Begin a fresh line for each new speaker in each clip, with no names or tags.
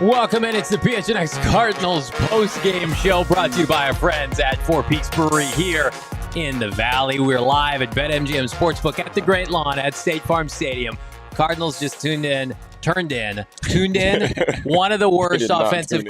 Welcome in. It's the PHNX Cardinals post-game show brought to you by our friends at Four Peaks Brewery here in the Valley. We're live at BetMGM Sportsbook at the Great Lawn at State Farm Stadium. Cardinals just tuned in one of the worst offensive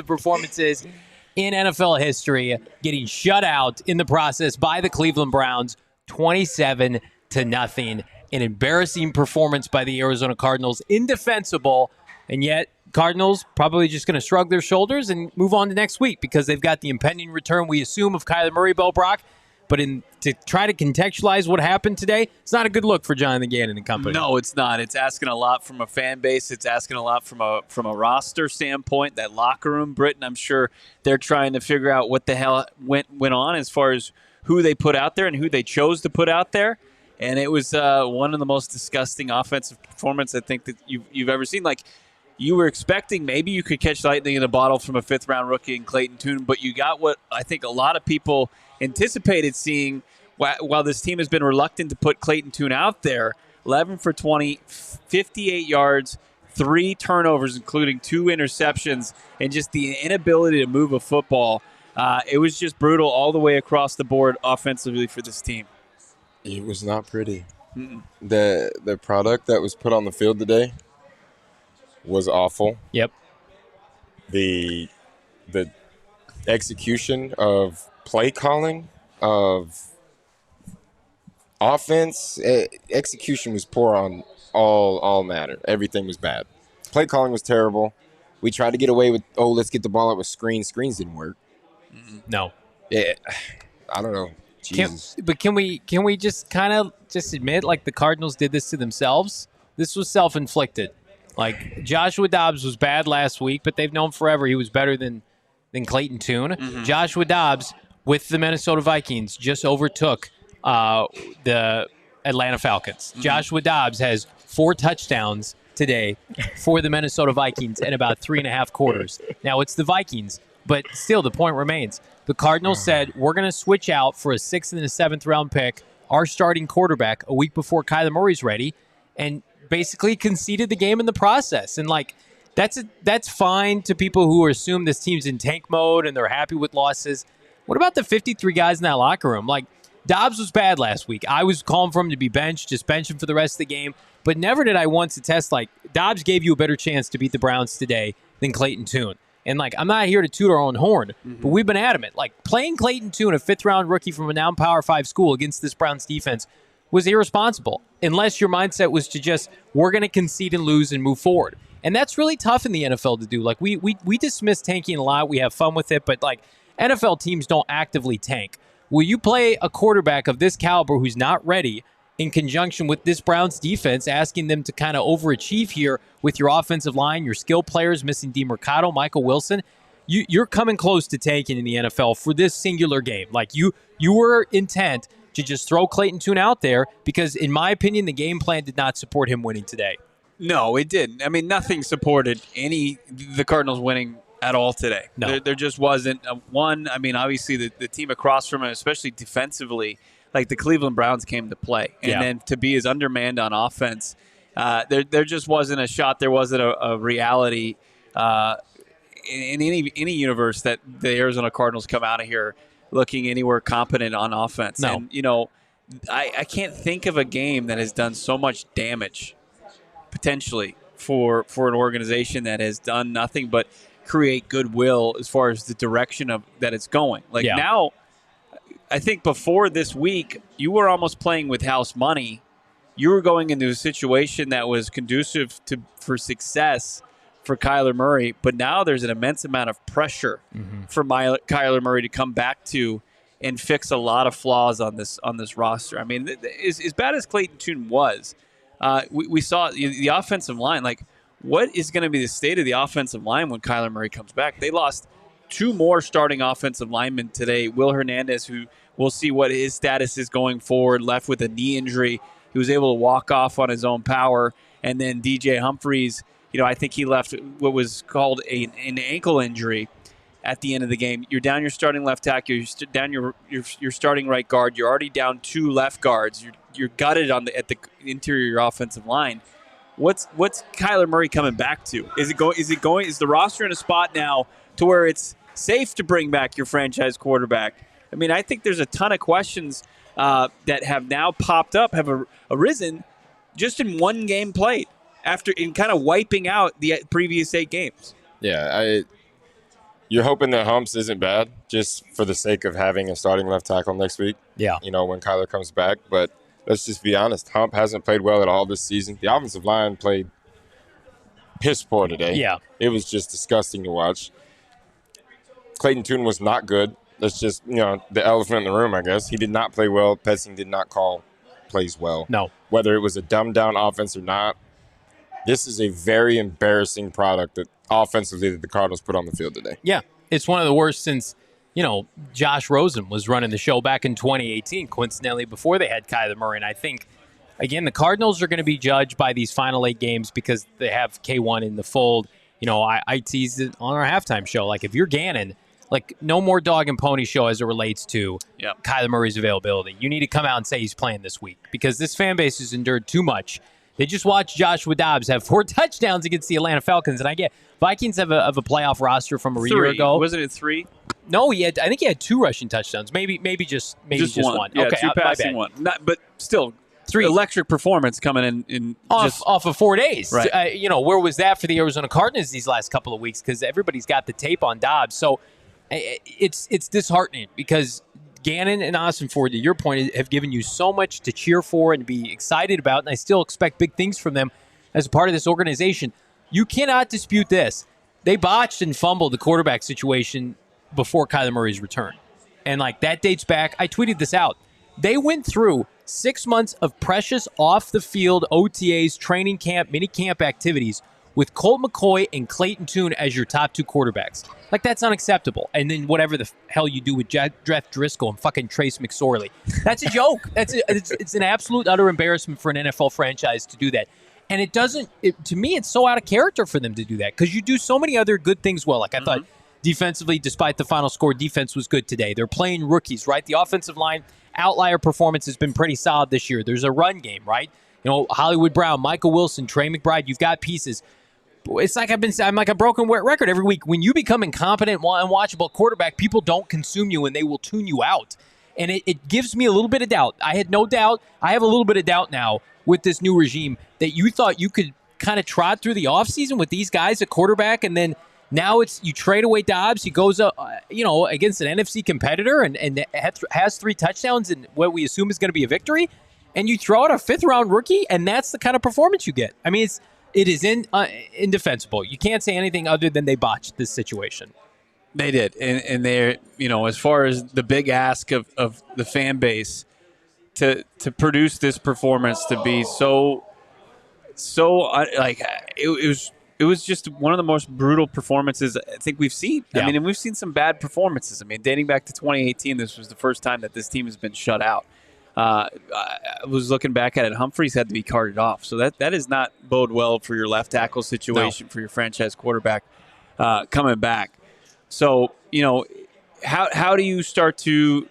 performances in NFL history, getting shut out in the process by the Cleveland Browns, 27-0. An embarrassing performance by the Arizona Cardinals, indefensible. And yet, Cardinals probably just going to shrug their shoulders and move on to next week because they've got the impending return, we assume, of Kyler Murray, Bo Brock. But to try to contextualize what happened today, it's not a good look for Jonathan Gannon and company.
No, it's not. It's asking a lot from a fan base. It's asking a lot from a roster standpoint, that locker room. Britton, I'm sure they're trying to figure out what the hell went on as far as who they put out there and who they chose to put out there. And it was one of the most disgusting offensive performances I think that you've ever seen. Like, you were expecting maybe you could catch lightning in a bottle from a fifth-round rookie in Clayton Tune, but you got what I think a lot of people anticipated seeing while this team has been reluctant to put Clayton Tune out there. 11 for 20, 58 yards, 3 turnovers, including 2 interceptions, and just the inability to move a football. It was just brutal all the way across the board offensively for this team.
It was not pretty. The product that was put on the field today was awful.
Yep.
The execution of play calling, of offense, execution was poor on all matter. Everything was bad. Play calling was terrible. We tried to get away with, let's get the ball out with screens. Screens didn't work.
No.
I don't know. Jesus.
Can we just kind of admit, like, the Cardinals did this to themselves? This was self-inflicted. Like, Joshua Dobbs was bad last week, but they've known forever he was better than Clayton Tune. Mm-hmm. Joshua Dobbs, with the Minnesota Vikings, just overtook the Atlanta Falcons. Mm-hmm. Joshua Dobbs has 4 touchdowns today for the Minnesota Vikings in about 3.5 quarters. Now, it's the Vikings, but still the point remains. The Cardinals said, we're going to switch out for a 6th and a 7th round pick, our starting quarterback, a week before Kyler Murray's ready, and basically conceded the game in the process. And, like, that's fine to people who assume this team's in tank mode and they're happy with losses. What about the 53 guys in that locker room? Like, Dobbs was bad last week. I was calling for him to be benched, just bench him for the rest of the game. But never did I once attest, like, Dobbs gave you a better chance to beat the Browns today than Clayton Tune. And, like, I'm not here to toot our own horn, but we've been adamant. Like, playing Clayton Tune, a 5th-round rookie from a now Power 5 school, against this Browns defense was irresponsible, unless your mindset was to just, we're going to concede and lose and move forward. And that's really tough in the NFL to do. Like, we dismiss tanking a lot. We have fun with it, but, like, NFL teams don't actively tank. Will you play a quarterback of this caliber who's not ready in conjunction with this Browns defense, asking them to kind of overachieve here with your offensive line, your skill players, missing DeMercado, Michael Wilson? You're coming close to tanking in the NFL for this singular game. Like, you were intent to just throw Clayton Tune out there because, in my opinion, the game plan did not support him winning today.
No, it didn't. I mean, nothing supported the Cardinals winning at all today.
No.
There just wasn't one. I mean, obviously the team across from him, especially defensively, like the Cleveland Browns came to play. And then to be as undermanned on offense, there just wasn't a shot. There wasn't a reality in any universe that the Arizona Cardinals come out of here looking anywhere competent on offense.
No.
And, you know, I can't think of a game that has done so much damage potentially for an organization that has done nothing but create goodwill as far as the direction of that it's going. Like now, I think before this week, you were almost playing with house money. You were going into a situation that was conducive for success for Kyler Murray, but now there's an immense amount of pressure for Kyler Murray to come back to and fix a lot of flaws on this roster. I mean, as bad as Clayton Tune was, we saw the offensive line. Like, what is going to be the state of the offensive line when Kyler Murray comes back? They lost 2 more starting offensive linemen today. Will Hernandez, who we'll see what his status is going forward, left with a knee injury. He was able to walk off on his own power. And then DJ Humphries, I think he left what was called an ankle injury at the end of the game. You're down your starting left tackle. You're down your starting right guard. You're already down 2 left guards. You're gutted at the interior of your offensive line. What's Kyler Murray coming back to? Is the roster in a spot now to where it's safe to bring back your franchise quarterback? I mean, I think there's a ton of questions that have now popped up, have arisen just in one game played in kind of wiping out the previous 8 games.
Yeah, you're hoping that Humps isn't bad just for the sake of having a starting left tackle next week.
Yeah.
When Kyler comes back. But let's just be honest. Hump hasn't played well at all this season. The offensive line played piss poor today.
Yeah.
It was just disgusting to watch. Clayton Tune was not good. That's just, the elephant in the room, I guess. He did not play well. Petzing did not call plays well.
No.
Whether it was a dumbed-down offense or not, this is a very embarrassing product that offensively that the Cardinals put on the field today.
Yeah, it's one of the worst since, Josh Rosen was running the show back in 2018, coincidentally, before they had Kyler Murray. And I think, again, the Cardinals are going to be judged by these final 8 games because they have K1 in the fold. I teased it on our halftime show. Like, if you're Gannon, no more dog and pony show as it relates to Kyler Murray's availability. You need to come out and say he's playing this week because this fan base has endured too much. They just watched Joshua Dobbs have 4 touchdowns against the Atlanta Falcons, and I get Vikings have a playoff roster from a year ago.
Wasn't it 3?
No, I think he had 2 rushing touchdowns. Maybe just one.
Yeah,
okay,
2 passing, 1. But still,
3.
Electric performance coming in
off of 4 days.
Right.
Where was that for the Arizona Cardinals these last couple of weeks? Because everybody's got the tape on Dobbs. So it's disheartening because Gannon and Austin Ford, to your point, have given you so much to cheer for and to be excited about, and I still expect big things from them as a part of this organization. You cannot dispute this. They botched and fumbled the quarterback situation before Kyler Murray's return. And that dates back, I tweeted this out. They went through 6 months of precious off-the-field OTAs, training camp, mini camp activities with Colt McCoy and Clayton Tune as your top 2 quarterbacks. That's unacceptable. And then whatever the hell you do with Jeff Driscoll and fucking Trace McSorley. That's a joke. It's an absolute utter embarrassment for an NFL franchise to do that. And to me, it's so out of character for them to do that because you do so many other good things well. I thought defensively, despite the final score, defense was good today. They're playing rookies, right? The offensive line outlier performance has been pretty solid this year. There's a run game, right? Hollywood Brown, Michael Wilson, Trey McBride, you've got pieces. It's like I'm like a broken record every week. When you become incompetent, unwatchable quarterback, people don't consume you and they will tune you out. And it gives me a little bit of doubt. I had no doubt. I have a little bit of doubt now with this new regime that you thought you could kind of trot through the offseason with these guys at quarterback, and then now it's you trade away Dobbs. He goes up, against an NFC competitor and has 3 touchdowns and what we assume is going to be a victory, and you throw out a 5th-round rookie, and that's the kind of performance you get. I mean, it is indefensible. You can't say anything other than they botched this situation.
They did, and they're as far as the big ask of the fan base to produce this performance to be so it was just one of the most brutal performances I think we've seen.
Yeah.
I mean, and we've seen some bad performances. I mean, dating back to 2018, this was the first time that this team has been shut out. I was looking back at it. Humphries had to be carted off. So that does not bode well for your left tackle situation, for your franchise quarterback coming back. So, how do you start to,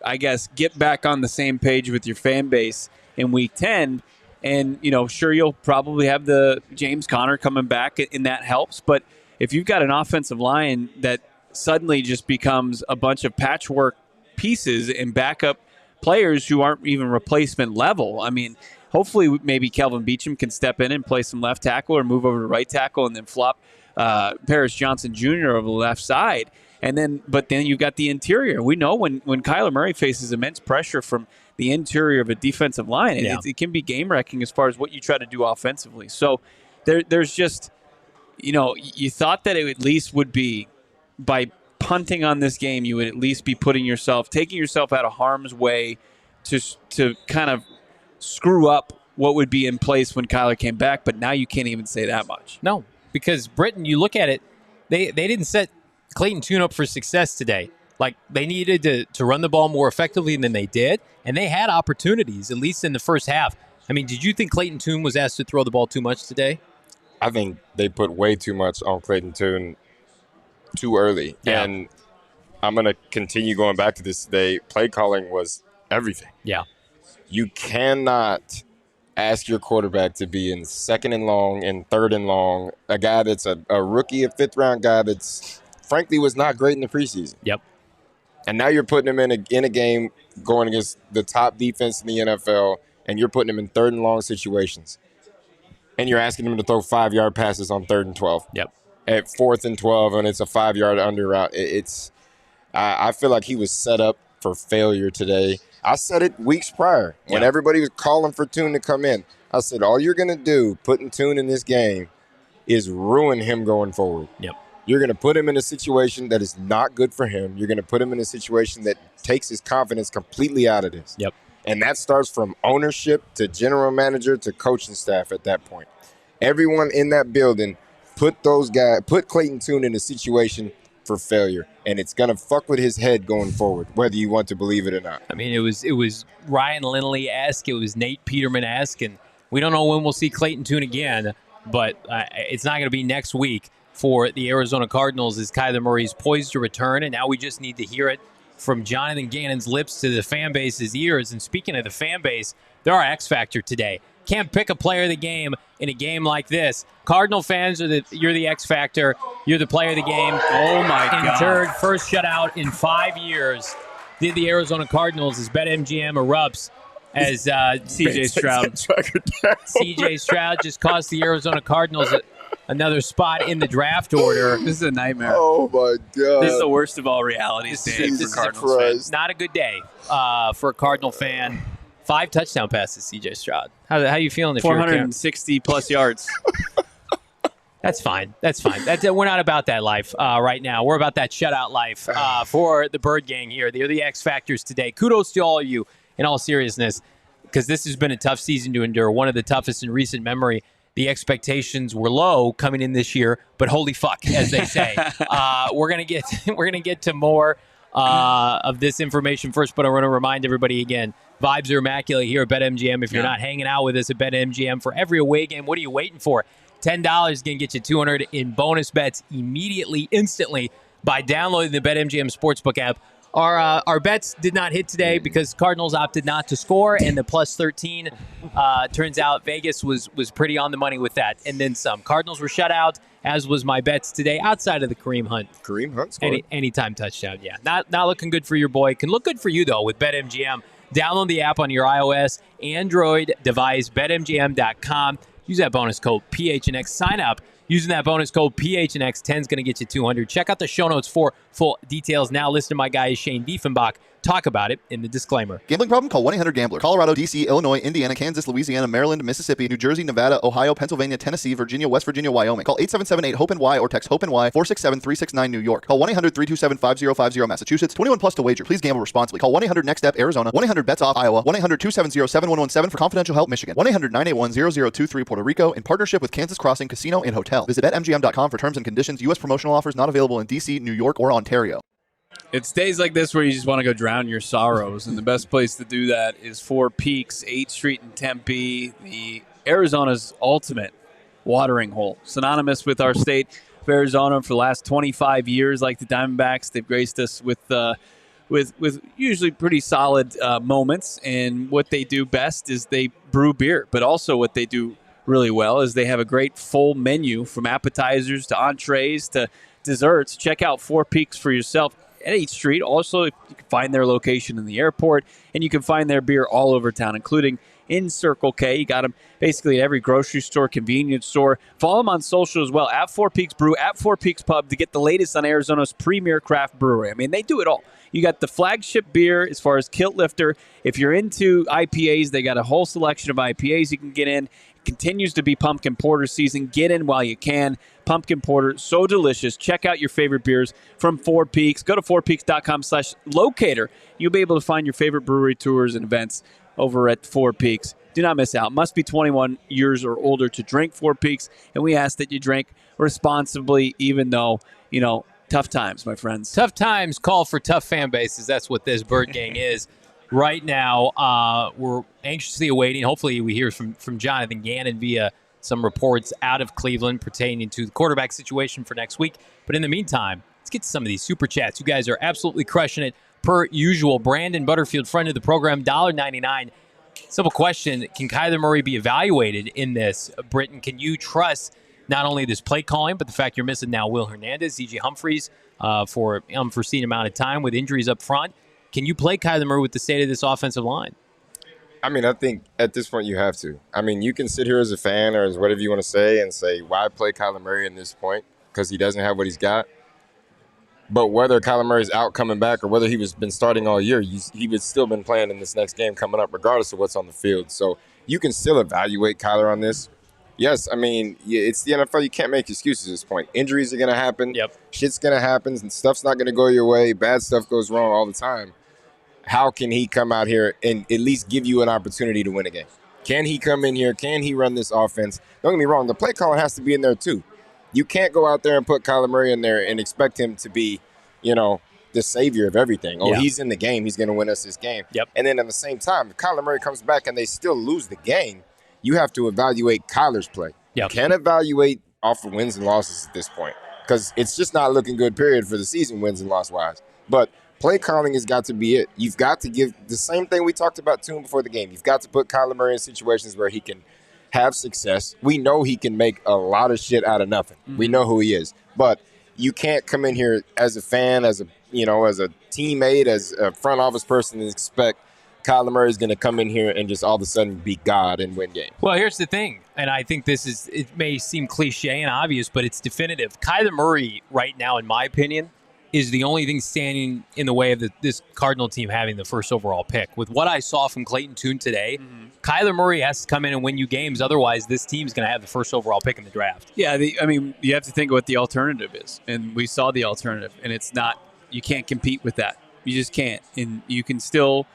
I guess, get back on the same page with your fan base in Week 10? And, sure, you'll probably have the James Conner coming back, and that helps. But if you've got an offensive line that suddenly just becomes a bunch of patchwork pieces and backup players who aren't even replacement level. I mean, hopefully maybe Kelvin Beachum can step in and play some left tackle or move over to right tackle and then flop Paris Johnson Jr. over the left side. But then you've got the interior. We know when Kyler Murray faces immense pressure from the interior of a defensive line, it can be game-wrecking as far as what you try to do offensively. So there's just, you thought that it at least would be by punting on this game, you would at least be taking yourself out of harm's way to kind of screw up what would be in place when Kyler came back. But now you can't even say that much.
No, because Britain, you look at it, they didn't set Clayton Tune up for success today. Like, they needed to run the ball more effectively than they did, and they had opportunities, at least in the first half. I mean, did you think Clayton Tune was asked to throw the ball too much today?
I think they put way too much on Clayton Tune too early.
Yeah.
And I'm going to continue going back to this today. Play calling was everything.
Yeah.
You cannot ask your quarterback to be in second and long and third and long, a guy that's a rookie, a fifth-round guy that's frankly was not great in the preseason.
Yep.
And now you're putting him in a game going against the top defense in the NFL, and you're putting him in third and long situations. And you're asking him to throw 5-yard passes on 3rd and 12.
Yep.
At 4th and 12, and it's a 5-yard under route. I feel like he was set up for failure today. I said it weeks prior when everybody was calling for Tune to come in. I said, all you're going to do putting Tune in this game is ruin him going forward.
Yep.
You're going to put him in a situation that is not good for him. You're going to put him in a situation that takes his confidence completely out of this.
Yep.
And that starts from ownership to general manager to coaching staff at that point. Everyone in that building put Clayton Tune in a situation for failure, and it's going to fuck with his head going forward, whether you want to believe it or not.
I mean, it was Ryan Lindley-esque, it was Nate Peterman-esque, and we don't know when we'll see Clayton Tune again, but it's not going to be next week for the Arizona Cardinals as Kyler Murray's poised to return, and now we just need to hear it from Jonathan Gannon's lips to the fan base's ears. And speaking of the fan base, they're our X factor today. Can't pick a player of the game in a game like this. Cardinal fans, you're the X factor. You're the player of the game.
Oh, my God.
First shutout in 5 years. Did the Arizona Cardinals as BetMGM erupts as
CJ Stroud.
CJ Stroud just cost the Arizona Cardinals another spot in the draft order.
This is a nightmare.
Oh, my God.
This is the worst of all realities days for Cardinals fans.
Not a good day for a Cardinal fan. 5 touchdown passes, CJ Stroud. How you feeling? If
460-plus yards.
That's fine. We're not about that life right now. We're about that shutout life for the Birdgang here. They're the X Factors today. Kudos to all of you in all seriousness, because this has been a tough season to endure, one of the toughest in recent memory. The expectations were low coming in this year, but holy fuck, as they say. We're gonna get to more of this information first, but I want to remind everybody again, vibes are immaculate here at BetMGM. If you're not hanging out with us at BetMGM for every away game, what are you waiting for? $10 is going to get you $200 in bonus bets immediately, instantly, by downloading the BetMGM Sportsbook app. Our bets did not hit today because Cardinals opted not to score, and the plus 13 turns out Vegas was pretty on the money with that, and then some. Cardinals were shut out, as was my bets today, outside of the Kareem Hunt.
Kareem Hunt scored.
Anytime touchdown, yeah. Not looking good for your boy. Can look good for you, though, with BetMGM. Download the app on your iOS, Android device, BetMGM.com. Use that bonus code PHNX. Sign up using that bonus code PHNX. 10 is going to get you 200. Check out the show notes for full details. Now listen to my guy Shane Diefenbach talk about it in the disclaimer.
Gambling problem? Call 1-800-GAMBLER. Colorado, D.C., Illinois, Indiana, Kansas, Louisiana, Maryland, Mississippi, New Jersey, Nevada, Ohio, Pennsylvania, Tennessee, Virginia, West Virginia, Wyoming. Call 877-8-HOPE-NY or text HOPE-NY 467-369 New York. Call 1-800-327-5050 Massachusetts. 21 plus to wager. Please gamble responsibly. Call 1-800-NEXT-STEP Arizona. 1-800-BETS-OFF Iowa. 1-800-270-7117 for confidential help Michigan. 1-800-981-0023 Puerto Rico in partnership with Kansas Crossing Casino and Hotel. Visit BetMGM.com for terms and conditions. U.S. promotional offers not available in D.C., New York, or Ontario.
It's days like this where you just want to go drown your sorrows, and the best place to do that is Four Peaks, 8th Street in Tempe, the Arizona's ultimate watering hole. Synonymous with our state of Arizona for the last 25 years, like the Diamondbacks. They've graced us with usually pretty solid moments, and what they do best is they brew beer, but also what they do really well is they have a great full menu from appetizers to entrees to desserts. Check out Four Peaks for yourself at 8th Street. Also, you can find their location in the airport, and you can find their beer all over town, including in Circle K. You got them basically at every grocery store, convenience store. Follow them on social as well, at Four Peaks Brew, at Four Peaks Pub, to get the latest on Arizona's premier craft brewery. I mean, they do it all. You got the flagship beer as far as Kilt Lifter. If you're into IPAs, they got a whole selection of IPAs you can get in. It continues to be pumpkin porter season. Get in while you can. pumpkin porter, so delicious. Check out your favorite beers from Four Peaks. Go to fourpeaks.com/locator. You'll be able to find your favorite brewery tours and events over at Four Peaks. Do not miss out. Must be 21 years or older to drink Four Peaks, and we ask that you drink responsibly, even though, tough times, my friends.
Tough times call for tough fan bases. That's what this Birdgang is. Right now, we're anxiously awaiting. Hopefully, we hear from Jonathan Gannon via some reports out of Cleveland pertaining to the quarterback situation for next week. But in the meantime, let's get to some of these super chats. You guys are absolutely crushing it per usual. Brandon Butterfield, friend of the program, $1.99. Simple question: can Kyler Murray be evaluated in this? Britton, can you trust not only this play calling, but the fact you're missing now Will Hernandez, C.J. Humphries for an unforeseen amount of time with injuries up front? Can you play Kyler Murray with the state of this offensive line?
I mean, I think at this point you have to. I mean, you can sit here as a fan or as whatever you want to say and say, why play Kyler Murray at this point? Because he doesn't have what he's got. But whether Kyler Murray's out coming back or whether he was been starting all year, he would still been playing in this next game coming up regardless of what's on the field. So you can still evaluate Kyler on this. Yes, I mean, it's the NFL. You can't make excuses at this point. Injuries are going to happen.
Yep.
Shit's going to happen. And stuff's not going to go your way. Bad stuff goes wrong all the time. How can he come out here and at least give you an opportunity to win a game? Can he come in here? Can he run this offense? Don't get me wrong. The play calling has to be in there too. You can't go out there and put Kyler Murray in there and expect him to be, the savior of everything. Oh, he's in the game. He's going to win us this game.
Yep.
And then at the same time, if Kyler Murray comes back and they still lose the game, you have to evaluate Kyler's play.
Yep.
You can't evaluate off of wins and losses at this point because it's just not looking good, period, for the season, wins and loss-wise. But play calling has got to be it. You've got to give the same thing we talked about Tune before the game. You've got to put Kyler Murray in situations where he can have success. We know he can make a lot of shit out of nothing. Mm-hmm. We know who he is. But you can't come in here as a fan, as a teammate, as a front office person and expect Kyler Murray is going to come in here and just all of a sudden be God and win games.
Well, here's the thing, and I think it may seem cliche and obvious, but it's definitive. Kyler Murray right now, in my opinion, is the only thing standing in the way of this Cardinal team having the first overall pick. With what I saw from Clayton Tune today, Kyler Murray has to come in and win you games. Otherwise, this team's going to have the first overall pick in the draft.
Yeah, you have to think of what the alternative is. And we saw the alternative. And it's not – you can't compete with that. You just can't. And you can still,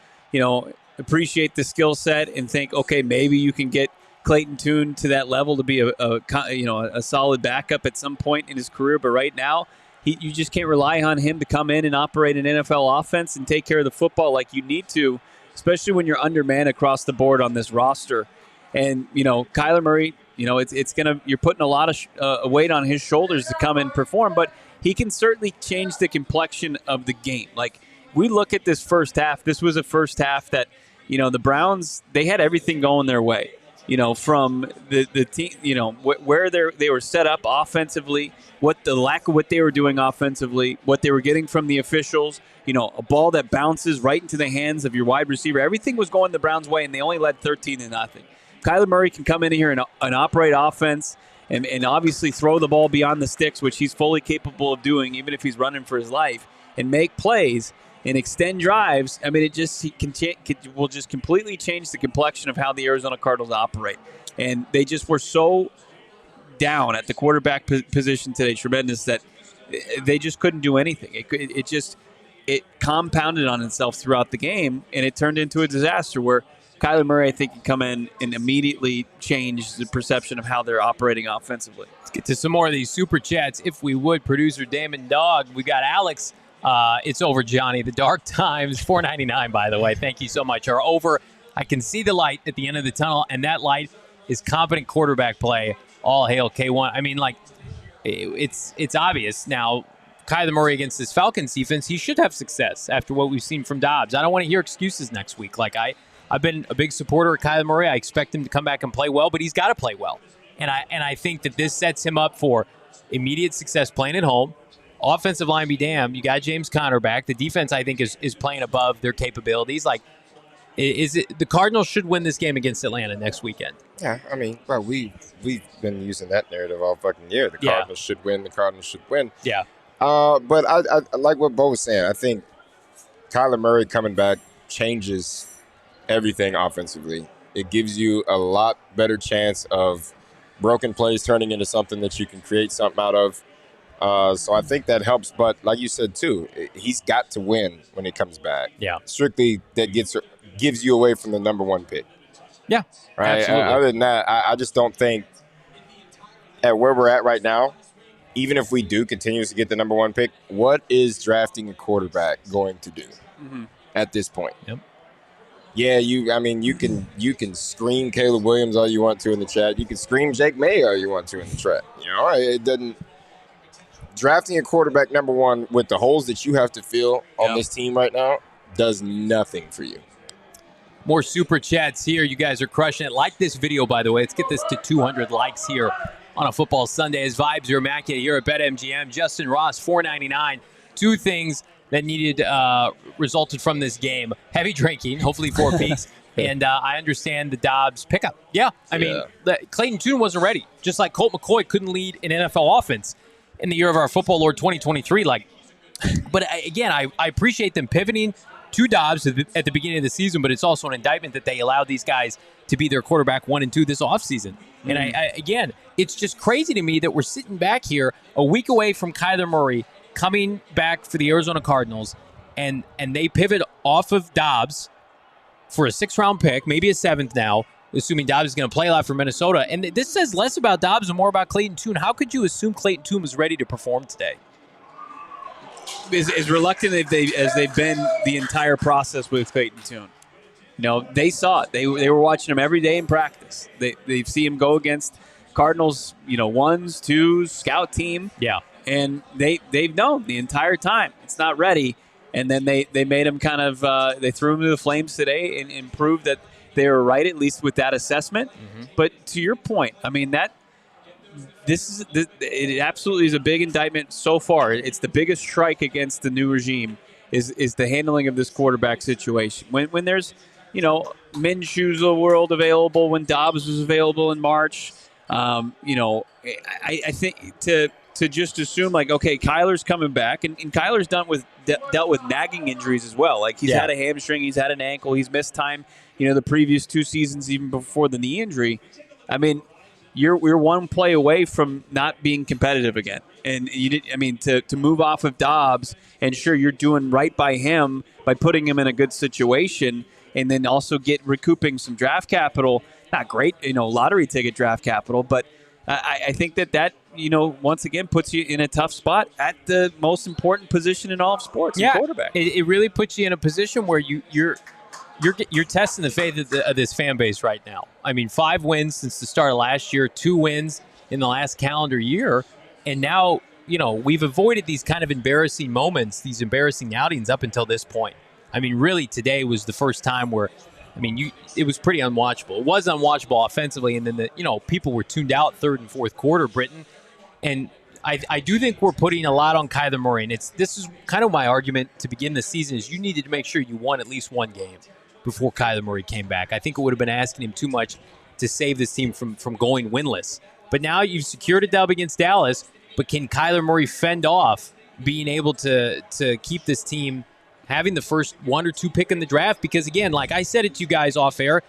appreciate the skill set and think, okay, maybe you can get Clayton Tune to that level to be a solid backup at some point in his career. But right now – you just can't rely on him to come in and operate an NFL offense and take care of the football like you need to, especially when you're undermanned across the board on this roster. And, Kyler Murray, you're putting a lot of weight on his shoulders to come and perform, but he can certainly change the complexion of the game. Like, we look at this first half, this was a first half that, the Browns, they had everything going their way. From the team, where they were set up offensively, the lack of what they were doing offensively, what they were getting from the officials, a ball that bounces right into the hands of your wide receiver. Everything was going the Browns' way, and they only led 13-0. Kyler Murray can come in here and operate offense and obviously throw the ball beyond the sticks, which he's fully capable of doing, even if he's running for his life, and make plays and extend drives. I mean, it will just completely change the complexion of how the Arizona Cardinals operate. And they just were so down at the quarterback position today, tremendous, that they just couldn't do anything. It compounded on itself throughout the game, and it turned into a disaster where Kyler Murray, I think, can come in and immediately change the perception of how they're operating offensively.
Let's get to some more of these super chats, if we would. Producer Damon Dog, we got Alex. It's over, Johnny. The dark times, $4.99, by the way. Thank you so much. Are over. I can see the light at the end of the tunnel, and that light is competent quarterback play. All hail K1. I mean, it's obvious now. Kyler Murray against this Falcons defense, he should have success after what we've seen from Dobbs. I don't want to hear excuses next week. I've been a big supporter of Kyler Murray. I expect him to come back and play well, but he's got to play well. And I think that this sets him up for immediate success playing at home. Offensive line be damned. You got James Conner back. The defense, I think, is playing above their capabilities. The Cardinals should win this game against Atlanta next weekend?
Yeah, I mean, well, we've been using that narrative all fucking year. The Cardinals should win. The Cardinals should win.
Yeah.
But I like what Bo was saying. I think Kyler Murray coming back changes everything offensively. It gives you a lot better chance of broken plays turning into something that you can create something out of. So I think that helps. But like you said, too, he's got to win when he comes back.
Yeah.
Strictly that gives you away from the number one pick.
Yeah,
right.
absolutely.
Other than that, I just don't think at where we're at right now, even if we do continue to get the number one pick, what is drafting a quarterback going to do at this point?
Yep.
Yeah, you can scream Caleb Williams all you want to in the chat. You can scream Jake May all you want to in the chat. It doesn't. Drafting a quarterback number one with the holes that you have to fill on this team right now does nothing for you.
More super chats here. You guys are crushing it. Like this video, by the way. Let's get this to 200 likes here on a football Sunday. As vibes are immaculate here at BetMGM. Justin Ross, $4.99. Two things that resulted from this game: heavy drinking, hopefully 4 peaks, and I understand the Dobbs pickup. Yeah, I mean, Clayton Tune wasn't ready, just like Colt McCoy couldn't lead an NFL offense in the year of our football Lord 2023. But again, I appreciate them pivoting to Dobbs at the beginning of the season, but it's also an indictment that they allowed these guys to be their quarterback 1 and 2 this offseason. And again, it's just crazy to me that we're sitting back here a week away from Kyler Murray coming back for the Arizona Cardinals, and they pivot off of Dobbs for a 6th-round pick, maybe a 7th now, assuming Dobbs is going to play a lot for Minnesota. And this says less about Dobbs and more about Clayton Tune. How could you assume Clayton Tune was ready to perform today?
As reluctant as they've been the entire process with Clayton Tune. They saw it. They were watching him every day in practice. They see him go against Cardinals, 1s, 2s, scout team.
Yeah.
And they've known the entire time it's not ready. And then they made him kind of they threw him to the flames today and proved that they were right, at least with that assessment. But to your point, I mean, it absolutely is a big indictment so far. It's the biggest strike against the new regime is the handling of this quarterback situation. When there's, Minshew's a world available, when Dobbs was available in March, I think to just assume okay, Kyler's coming back, and Kyler's dealt with nagging injuries as well. He's had a hamstring, he's had an ankle, he's missed time, the previous 2 seasons even before the knee injury. I mean, we're one play away from not being competitive again. And to move off of Dobbs, and sure, you're doing right by him by putting him in a good situation, and then also recouping some draft capital. Not great, lottery ticket draft capital, but I think that once again puts you in a tough spot at the most important position in all of sports, quarterback.
It really puts you in a position where you're testing the faith of this fan base right now. I mean, 5 wins since the start of last year, 2 wins in the last calendar year, and now we've avoided these kind of embarrassing moments, these embarrassing outings up until this point. I mean, really, today was the first time where, it was pretty unwatchable. It was unwatchable offensively, and then people were tuned out 3rd and 4th quarter, Britain. And I do think we're putting a lot on Kyler Murray, and this is kind of my argument to begin the season is you needed to make sure you won at least 1 game before Kyler Murray came back. I think it would have been asking him too much to save this team from going winless. But now you've secured a dub against Dallas, but can Kyler Murray fend off being able to keep this team having the first 1 or 2 pick in the draft? Because again, like I said it to you guys off air,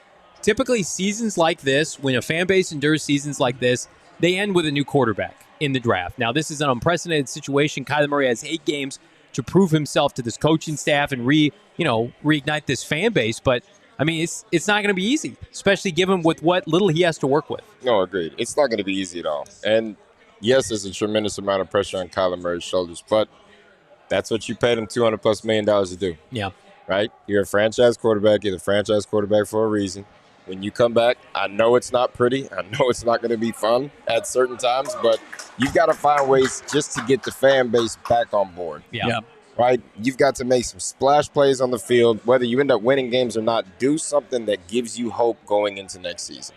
typically seasons like this, when a fan base endures seasons like this, they end with a new quarterback in the draft. Now, this is an unprecedented situation. Kyler Murray has 8 games to prove himself to this coaching staff and reignite this fan base. But it's not going to be easy, especially given with what little he has to work with.
No, agreed. It's not going to be easy at all. And yes, there's a tremendous amount of pressure on Kyler Murray's shoulders, but that's what you paid him $200+ million to do.
Yeah.
Right? You're a franchise quarterback. You're the franchise quarterback for a reason. When you come back, I know it's not pretty. I know it's not going to be fun at certain times, but you've got to find ways just to get the fan base back on board.
Yeah.
Right? You've got to make some splash plays on the field. Whether you end up winning games or not, do something that gives you hope going into next season.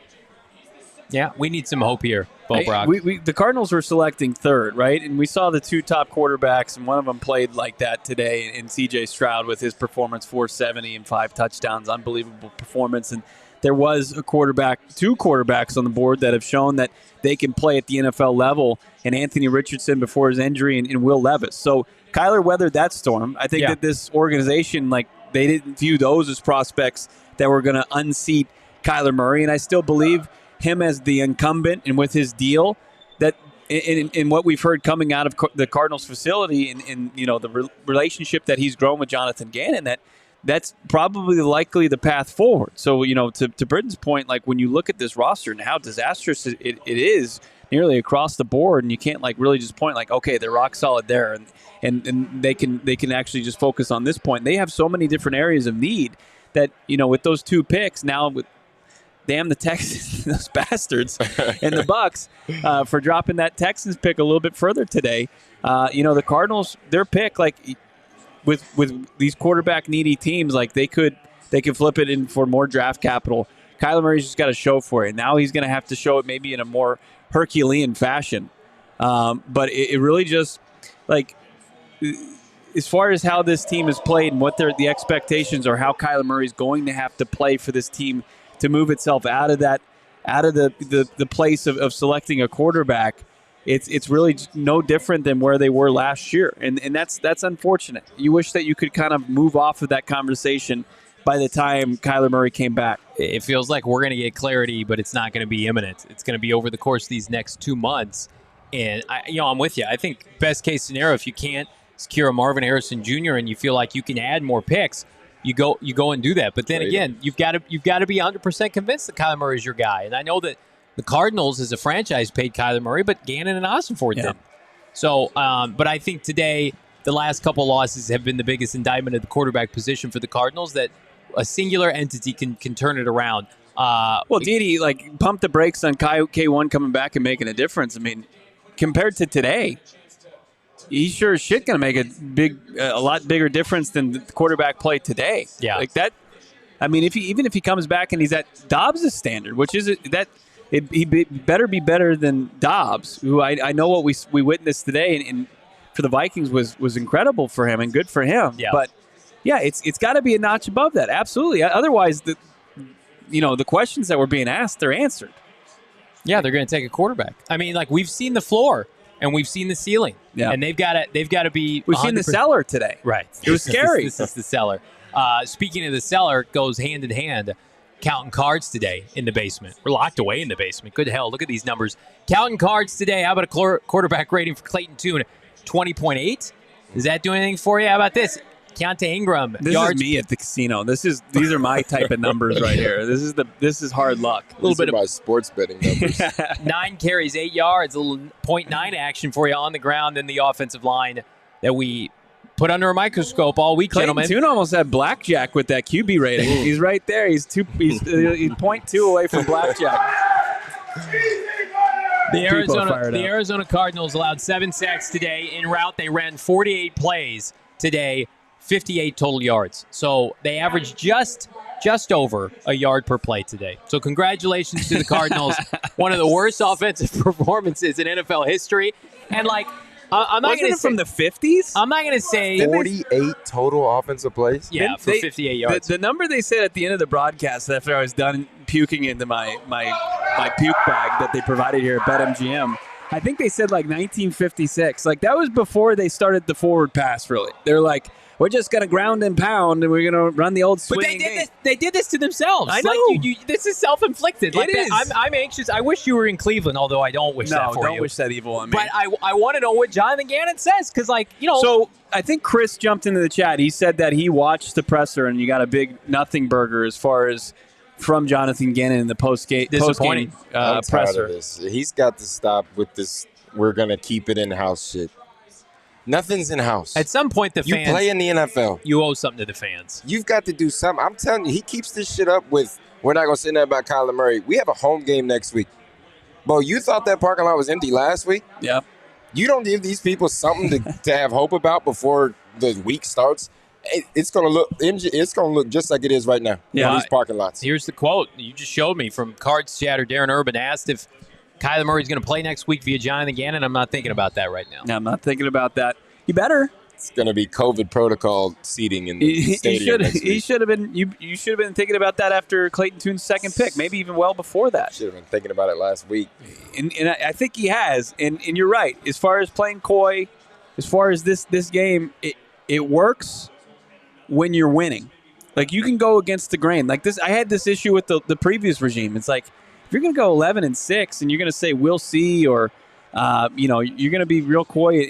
Yeah, we need some hope here, Bo Brock.
The Cardinals were selecting 3rd, right? And we saw the 2 top quarterbacks, and one of them played like that today in C.J. Stroud with his performance, 470 and 5 touchdowns, unbelievable performance. And there was 2 quarterbacks on the board that have shown that they can play at the NFL level, and Anthony Richardson before his injury and Will Levis. So Kyler weathered that storm. I think that this organization, they didn't view those as prospects that were going to unseat Kyler Murray, and I still believe him as the incumbent and with his deal, that in what we've heard coming out of the Cardinals facility in the relationship that he's grown with Jonathan Gannon, that's probably likely the path forward. So, to Britton's point, like when you look at this roster and how disastrous it is nearly across the board, and you can't really just point okay, they're rock solid there, and they can actually just focus on this point. They have so many different areas of need that, with those 2 picks now, with damn the Texans, those bastards, and the Bucks for dropping that Texans pick a little bit further today. The Cardinals, their pick, with these quarterback needy teams, they could flip it in for more draft capital. Kyler Murray's just got to show for it. Now he's going to have to show it maybe in a more Herculean fashion. But it really just as far as how this team has played and what the expectations are, how Kyler Murray's going to have to play for this team to move itself out of the place of selecting a quarterback. It's really no different than where they were last year, and that's unfortunate. You wish that you could kind of move off of that conversation by the time Kyler Murray came back.
It feels like we're going to get clarity, but it's not going to be imminent. It's going to be over the course of these next 2 months, and I'm with you. I think best case scenario, if you can't secure a Marvin Harrison Jr. and you feel like you can add more picks, you go and do that. But then again, you've got to be 100% convinced that Kyler Murray is your guy, and I know that the Cardinals, as a franchise, paid Kyler Murray, but Gannon and Ossenfort didn't. So, but I think today, the last couple losses have been the biggest indictment of the quarterback position for the Cardinals, that a singular entity can turn it around.
Didi, pump the brakes on K1 coming back and making a difference. I mean, compared to today, he's sure as shit going to make a lot bigger difference than the quarterback play today.
Yeah.
That. I mean, even if he comes back and he's at Dobbs' standard, which is that. He better be better than Dobbs, who I know what we witnessed today and for the Vikings was incredible for him and good for him.
Yeah.
But it's got to be a notch above that. Absolutely. Otherwise, the questions that were being asked, they're answered.
Yeah, they're going to take a quarterback. I mean, we've seen the floor and we've seen the ceiling.
Yeah.
And they've got to be.
We've seen the cellar today.
Right.
It was scary.
This is the cellar. Speaking of the cellar, it goes hand in hand. Counting cards today in the basement. We're locked away in the basement. Good hell. Look at these numbers. Counting cards today. How about a quarterback rating for Clayton Tune? 20.8. Does that do anything for you? How about this? Keontae Ingram.
This is me at the casino. These are my type of numbers right here. This is hard luck.
A little bit of my sports betting numbers.
9 carries, 8 yards. A little 0.9 action for you on the ground in the offensive line that we put under a microscope all week, gentlemen.
Clayton Tune almost had blackjack with that QB rating. He's right there. He's 0.2 away from blackjack.
The Arizona Cardinals allowed 7 sacks today. En route, they ran 48 plays today, 58 total yards. So they averaged just over a yard per play today. So congratulations to the Cardinals. One of the worst offensive performances in NFL history. And I'm not going to say
from the 50s.
I'm not going to say
48 total offensive plays.
Yeah, for 58 yards.
The number they said at the end of the broadcast after I was done puking into my puke bag that they provided here at BetMGM, I think they said 1956. That was before they started the forward pass. Really, they're like, we're just going to ground and pound, and we're going to run the old swing.
But they did this to themselves.
I know.
This is self-inflicted.
It is.
I'm anxious. I wish you were in Cleveland, although I don't wish that for you.
No, don't wish that evil on me.
But I want to know what Jonathan Gannon says, because,
So I think Chris jumped into the chat. He said that he watched the presser, and you got a big nothing burger as far as from Jonathan Gannon in the post-game
I'm
presser.
tired of this. He's got to stop with this. We're going to keep it in-house shit. Nothing's in-house.
At some point, the fans...
You play in the NFL.
You owe something to the fans.
You've got to do something. I'm telling you, he keeps this shit up with, we're not going to say nothing about Kyler Murray. We have a home game next week. Bro, you thought that parking lot was empty last week?
Yeah.
You don't give these people something to have hope about before the week starts. It's going to look just like it is right now.
Yeah.
In these parking lots.
Here's the quote you just showed me from Cards Chatter. Darren Urban asked if Kyler Murray's going to play next week via Jonathan Gannon. I'm not thinking about that right now.
No, I'm not thinking about that. You better.
It's going to be COVID protocol seating in the stadium next week.
He should have been. You should have been thinking about that after Clayton Tune's second pick, maybe even well before that.
Should have been thinking about it last week.
And I think he has. And you're right. As far as playing coy, as far as this game, it works when you're winning. You can go against the grain. I had this issue with the previous regime. It's if you're going to go 11-6 and you're going to say we'll see, or you're going to be real coy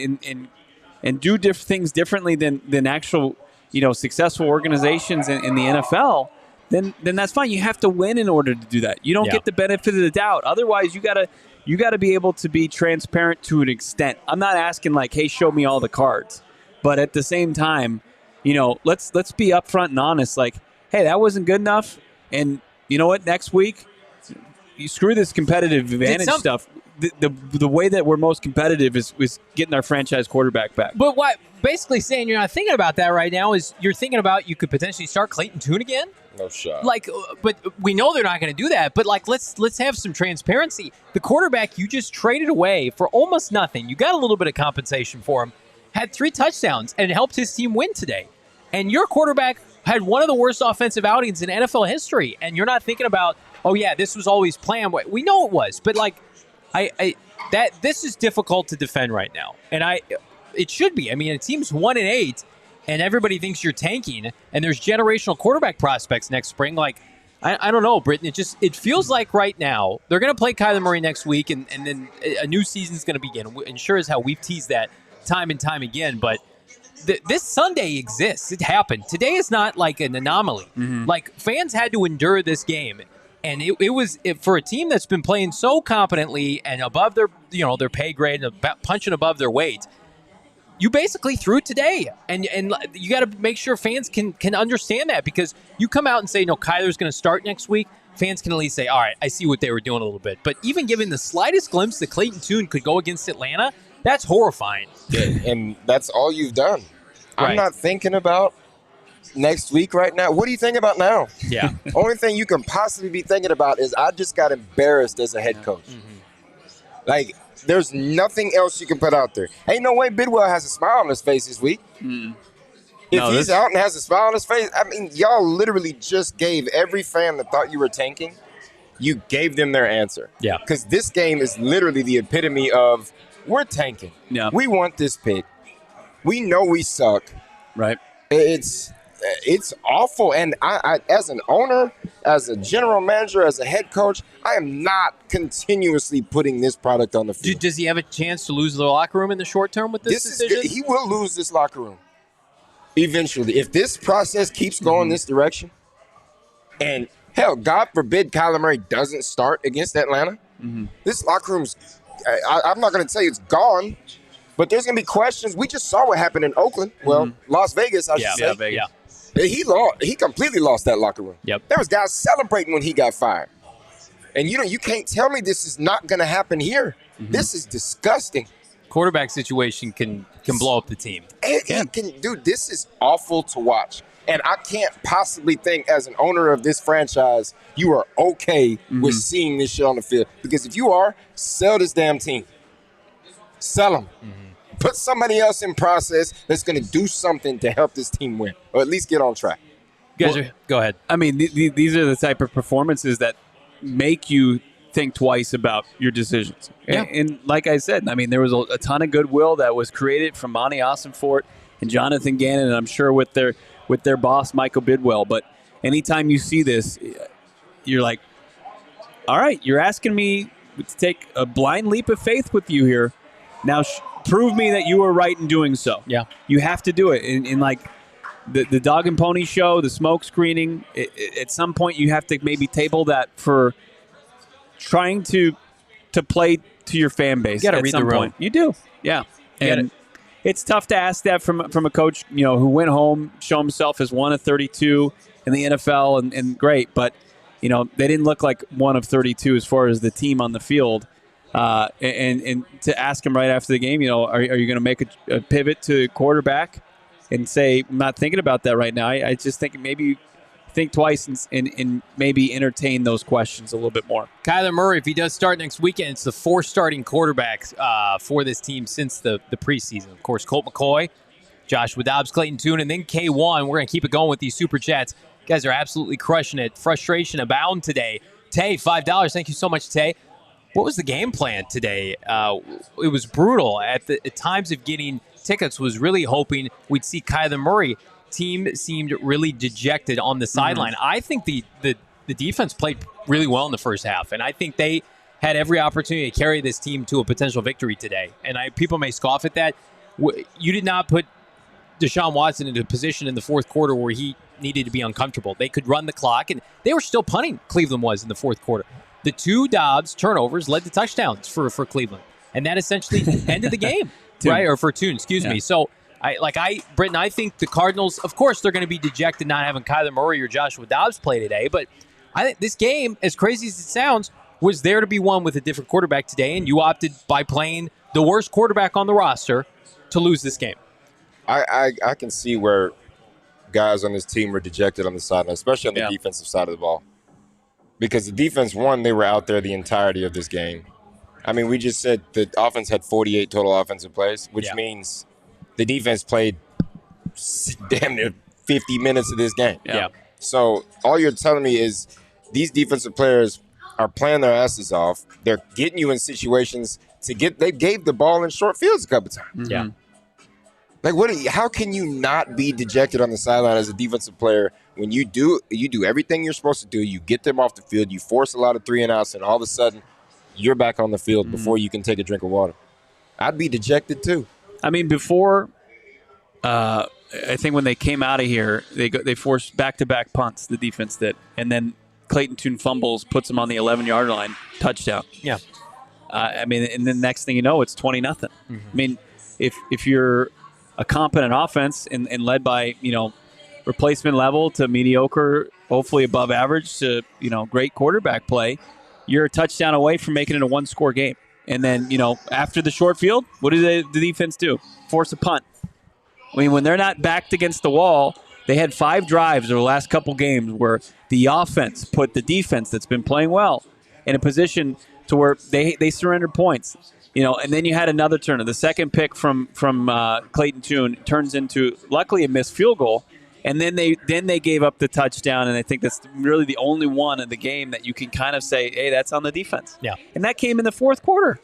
and do things differently than actual successful organizations in the NFL, then that's fine. You have to win in order to do that. You don't get the benefit of the doubt. Otherwise, you gotta be able to be transparent to an extent. I'm not asking like, hey, show me all the cards, but at the same time, let's be upfront and honest. Like, hey, that wasn't good enough, and you know what? Next week, you screw this competitive advantage stuff. The way that we're most competitive is getting our franchise quarterback back.
But what basically saying you're not thinking about that right now is you're thinking about you could potentially start Clayton Tune again?
No shot.
Like, but we know they're not going to do that. But like, let's have some transparency. The quarterback you just traded away for almost nothing. You got a little bit of compensation for him. Had 3 touchdowns and helped his team win today. And your quarterback had one of the worst offensive outings in NFL history. And you're not thinking about, oh yeah, this was always planned. We know it was, but like, this is difficult to defend right now, and it should be. I mean, a team's 1-8, and everybody thinks you're tanking, and there's generational quarterback prospects next spring. Like, I don't know, Britton. It feels like right now they're going to play Kyler Murray next week, and then a new season's going to begin. And sure as hell, we've teased that time and time again. But this Sunday exists. It happened. Today is not like an anomaly. Mm-hmm. Like, fans had to endure this game. And it was for a team that's been playing so competently and above their pay grade and punching above their weight. You basically threw it today, and you got to make sure fans can understand that, because you come out and say no, Kyler's going to start next week. Fans can at least say, all right, I see what they were doing a little bit. But even given the slightest glimpse that Clayton Tune could go against Atlanta, that's horrifying.
Yeah, and that's all you've done.
Right.
I'm not thinking about next week right now. What do you think about now?
Yeah.
Only thing you can possibly be thinking about is I just got embarrassed as a head coach. Mm-hmm. Like, there's nothing else you can put out there. Ain't no way Bidwell has a smile on his face this week. Mm. If he's out and has a smile on his face, I mean, y'all literally just gave every fan that thought you were tanking, you gave them their answer.
Yeah.
Because this game is literally the epitome of we're tanking.
Yeah.
We want this pick. We know we suck.
Right.
It's awful, and I, as an owner, as a general manager, as a head coach, I am not continuously putting this product on the field.
Does he have a chance to lose the locker room in the short term with this decision?
He will lose this locker room eventually. If this process keeps going this direction, and hell, God forbid Kyler Murray doesn't start against Atlanta, this locker room's, I'm not going to tell you it's gone, but there's going to be questions. We just saw what happened in Oakland. Well, Las Vegas, I should say.
Yeah, Vegas.
Yeah.
He completely lost that locker room.
Yep.
There was guys celebrating when he got fired. And you can't tell me this is not going to happen here. Mm-hmm. This is disgusting.
Quarterback situation can blow up the team.
It can, dude, this is awful to watch. And I can't possibly think as an owner of this franchise, you are okay with seeing this shit on the field. Because if you are, sell this damn team. Sell them. Mm-hmm. Put somebody else in process that's going to do something to help this team win, or at least get on track.
Go ahead.
I mean, these are the type of performances that make you think twice about your decisions.
Yeah.
And like I said, I mean, there was a ton of goodwill that was created from Monty Ossenfort and Jonathan Gannon, and I'm sure with their boss, Michael Bidwell. But anytime you see this, you're like, all right, you're asking me to take a blind leap of faith with you here. Now, prove me that you were right in doing so.
Yeah.
You have to do it. In like the dog and pony show, the smoke screening, at some point you have to maybe table that for trying to play to your fan base.
You got to read the room.
Point. You do. Yeah. And it's tough to ask that from a coach, who went home, show himself as 1 of 32 in the NFL and great, but they didn't look like 1 of 32 as far as the team on the field. And to ask him right after the game, are you going to make a pivot to quarterback and say, I'm not thinking about that right now. I just think maybe think twice and maybe entertain those questions a little bit more.
Kyler Murray, if he does start next weekend, it's the 4 starting quarterbacks for this team since the preseason. Of course, Colt McCoy, Joshua Dobbs, Clayton Tune, and then K1. We're going to keep it going with these Super Chats. You guys are absolutely crushing it. Frustration abound today. Tay, $5. Thank you so much, Tay. What was the game plan today? It was brutal. At times of getting tickets, was really hoping we'd see Kyler Murray. Team seemed really dejected on the sideline. I think the defense played really well in the first half, and I think they had every opportunity to carry this team to a potential victory today. And people may scoff at that. You did not put Deshaun Watson into a position in the fourth quarter where he needed to be uncomfortable. They could run the clock, and they were still punting, Cleveland was, in the fourth quarter. The 2 Dobbs turnovers led to touchdowns for Cleveland, and that essentially ended the game, right? Or for Tune, excuse me. So, Britton, I think the Cardinals, of course, they're going to be dejected not having Kyler Murray or Joshua Dobbs play today, but I think this game, as crazy as it sounds, was there to be won with a different quarterback today, and you opted by playing the worst quarterback on the roster to lose this game.
I can see where guys on this team were dejected on the sideline, especially on the defensive side of the ball. Because the defense, they were out there the entirety of this game. I mean, we just said the offense had 48 total offensive plays, which means the defense played damn near 50 minutes of this game.
Yeah.
So all you're telling me is these defensive players are playing their asses off. They're getting you in situations they gave the ball in short fields a couple times.
Yeah.
Like, how can you not be dejected on the sideline as a defensive player when you do everything you're supposed to do? You get them off the field, you force a lot of 3-and-outs, and all of a sudden you're back on the field before you can take a drink of water. I'd be dejected too.
I mean, before, I think when they came out of here, they forced back-to-back punts, the defense did, and then Clayton Tune fumbles, puts them on the 11-yard line, touchdown.
Yeah.
I mean, and then next thing you know, it's 20-0. I mean, if you're a competent offense and led by, replacement level to mediocre, hopefully above average to, great quarterback play, you're a touchdown away from making it a one-score game. And then, after the short field, what do the defense do? Force a punt. I mean, when they're not backed against the wall, they had 5 drives over the last couple games where the offense put the defense that's been playing well in a position to where they surrendered points. And then you had another turner. The second pick from Clayton Tune turns into, luckily, a missed field goal. And then they gave up the touchdown, and I think that's really the only one in the game that you can kind of say, hey, that's on the defense.
Yeah.
And that came in the fourth quarter.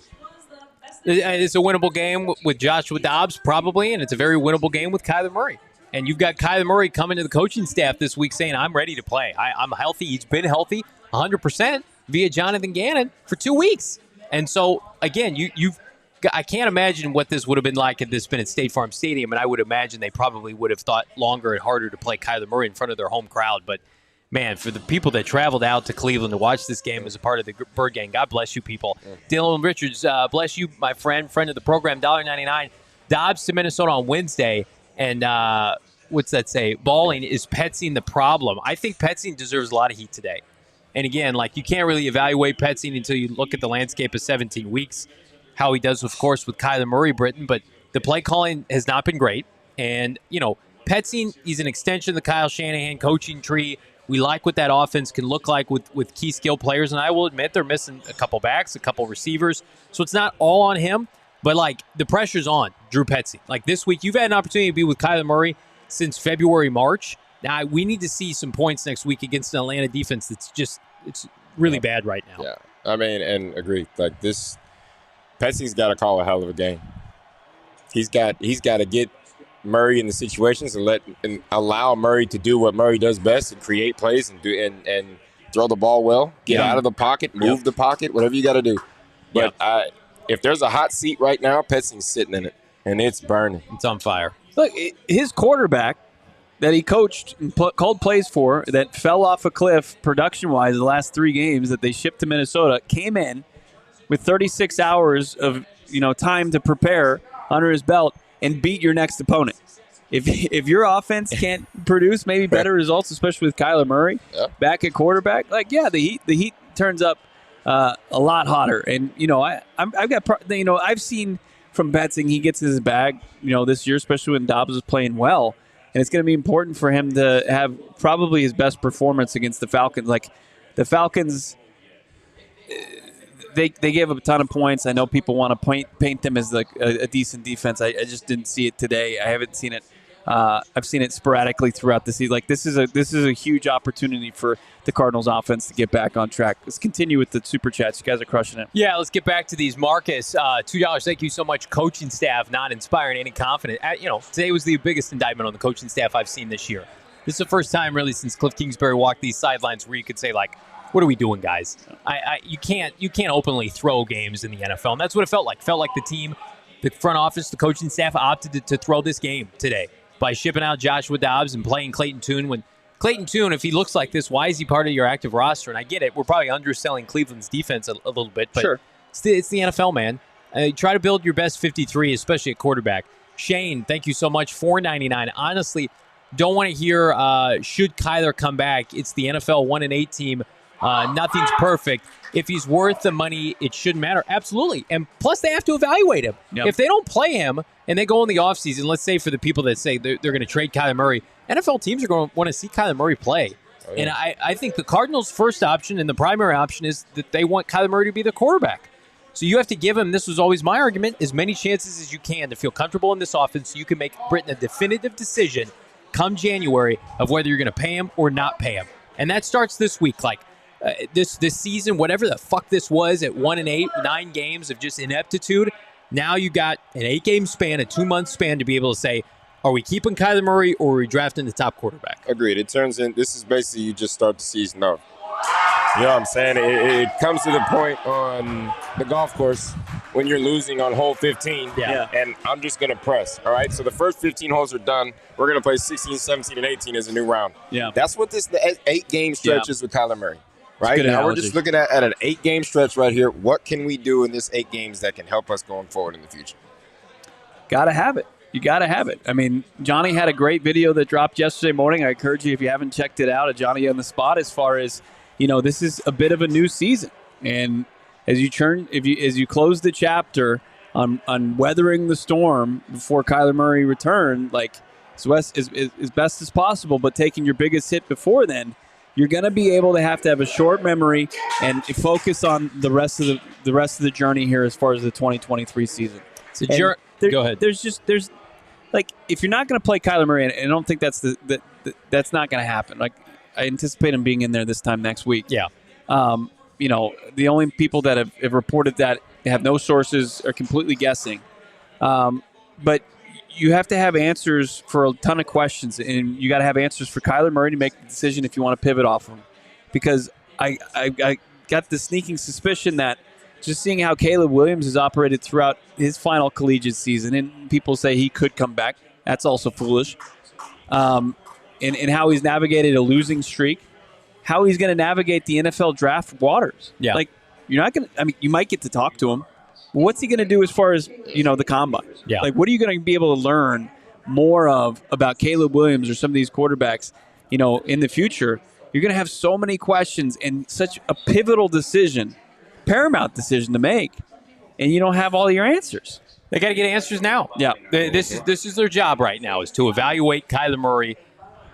It's a winnable game with Joshua Dobbs, probably, and it's a very winnable game with Kyler Murray. And you've got Kyler Murray coming to the coaching staff this week saying, I'm ready to play. I'm healthy. He's been healthy 100% via Jonathan Gannon for 2 weeks. And so, again, I can't imagine what this would have been like had this been at State Farm Stadium, and I would imagine they probably would have thought longer and harder to play Kyler Murray in front of their home crowd. But, man, for the people that traveled out to Cleveland to watch this game as a part of the Birdgang, God bless you people. Dylan Richards, bless you, my friend of the program, $1.99. Dobbs to Minnesota on Wednesday, and what's that say? Balling is Petzing the problem. I think Petzing deserves a lot of heat today. And, again, you can't really evaluate Petzing until you look at the landscape of 17 weeks. How he does, of course, with Kyler Murray, Britton, but the play calling has not been great. And, Petzing, he's an extension of the Kyle Shanahan coaching tree. We like what that offense can look like with key skill players. And I will admit they're missing a couple backs, a couple receivers. So it's not all on him, but, the pressure's on Drew Petzing. This week, you've had an opportunity to be with Kyler Murray since February, March. Now, we need to see some points next week against an Atlanta defense it's really bad right now.
Yeah, I mean, and agree. This... Petzing's got to call a hell of a game. He's got to get Murray in the situations and allow Murray to do what Murray does best and create plays and throw the ball well, get out of the pocket, move the pocket, whatever you got to do. But if there's a hot seat right now, Petzing's sitting in it, and it's burning.
It's on fire.
Look, his quarterback that he coached and called plays for that fell off a cliff production-wise the last 3 games that they shipped to Minnesota came in with 36 hours of time to prepare under his belt and beat your next opponent. If your offense can't produce maybe better results, especially with Kyler Murray back at quarterback, the heat turns up a lot hotter. And I've seen from Petzing he gets his bag this year, especially when Dobbs is playing well, and it's going to be important for him to have probably his best performance against the Falcons. The Falcons. They gave up a ton of points. I know people want to paint them as a decent defense. I just didn't see it today. I haven't seen it. I've seen it sporadically throughout the season. This is a huge opportunity for the Cardinals offense to get back on track. Let's continue with the super chats. You guys are crushing it.
Yeah, let's get back to these. Marcus, $2. Thank you so much. Coaching staff not inspiring any confidence. Today was the biggest indictment on the coaching staff I've seen this year. This is the first time really since Cliff Kingsbury walked these sidelines where you could say what are we doing, guys? You can't openly throw games in the NFL, and that's what it felt like. Felt like the team, the front office, the coaching staff opted to throw this game today by shipping out Joshua Dobbs and playing Clayton Tune. When Clayton Tune, if he looks like this, why is he part of your active roster? And I get it. We're probably underselling Cleveland's defense a little bit, but
sure.
It's the NFL, man. Try to build your best 53, especially at quarterback. Shane, thank you so much. $4.99. Honestly, don't want to hear should Kyler come back. It's the NFL 1-8 team. Nothing's perfect. If he's worth the money, it shouldn't matter. Absolutely. And plus, they have to evaluate him.
Yep.
If they don't play him and they go in the offseason, let's say for the people that say they're going to trade Kyler Murray, NFL teams are going to want to see Kyler Murray play. Oh, yeah. And I think the Cardinals' first option and the primary option is that they want Kyler Murray to be the quarterback. So you have to give him, this was always my argument, as many chances as you can to feel comfortable in this offense so you can make Britain a definitive decision come January of whether you're going to pay him or not pay him. And that starts this week. Like this season, whatever the fuck this was at 1-8, 9 games of just ineptitude, now you got an 8-game span, a 2-month span to be able to say, are we keeping Kyler Murray or are we drafting the top quarterback?
Agreed. It turns in, this is basically you just start the season off. You know what I'm saying? It comes to the point on the golf course when you're losing on hole 15, and I'm just going to press, all right? So the first 15 holes are done. We're going to play 16, 17, and 18 as a new round.
Yeah.
That's what the 8-game stretch is with Kyler Murray, right? Now
analogy.
we're just looking at an 8-game stretch right here. What can we do in this 8 games that can help us going forward in the future?
Got to have it. You got to have it. I mean, Johnny had a great video that dropped yesterday morning. I encourage you, if you haven't checked it out, at Johnny on the Spot, as far as, this is a bit of a new season. And as you close the chapter on weathering the storm before Kyler Murray returned, like as best as possible, but taking your biggest hit before then, you're going to be able to have a short memory and focus on the rest of the journey here as far as the 2023 season.
Go ahead.
There's like, if you're not going to play Kyler Murray, and I don't think that's that's not going to happen. Like, I anticipate him being in there this time next week.
Yeah.
The only people that have reported that have no sources are completely guessing. But you have to have answers for a ton of questions, and you got to have answers for Kyler Murray to make the decision if you want to pivot off him. Because I got the sneaking suspicion that just seeing how Caleb Williams has operated throughout his final collegiate season, and people say he could come back. That's also foolish. And how he's navigated a losing streak, how he's going to navigate the NFL draft waters.
Yeah.
Like, you're not going to, you might get to talk to him, but what's he going to do as far as, the combine?
Yeah.
Like, what are you going to be able to learn more about Caleb Williams or some of these quarterbacks, in the future? You're going to have so many questions and such a pivotal decision, paramount decision to make, and you don't have all your answers.
They got to get answers now.
Yeah.
This is their job right now, is to evaluate Kyler Murray.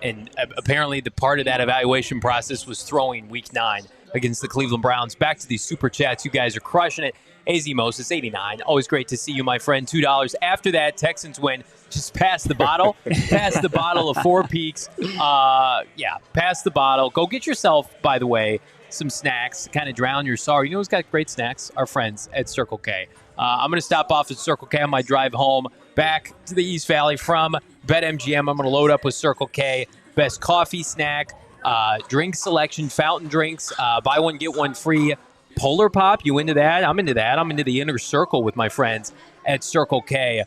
And apparently the part of that evaluation process was throwing week 9 against the Cleveland Browns. Back to these super chats. You guys are crushing it. AZ Moses, 89. Always great to see you, my friend. $2. After that, Texans win. Just pass the bottle. Pass the bottle of Four Peaks. Pass the bottle. Go get yourself, by the way, some snacks. Kind of drown your sorrow. You know who's got great snacks? Our friends at Circle K. I'm going to stop off at Circle K on my drive home back to the East Valley from BetMGM. I'm going to load up with Circle K. Best coffee, snack, drink selection, fountain drinks, buy one, get one free. Polar Pop, you into that? I'm into that. I'm into the Inner Circle with my friends at Circle K.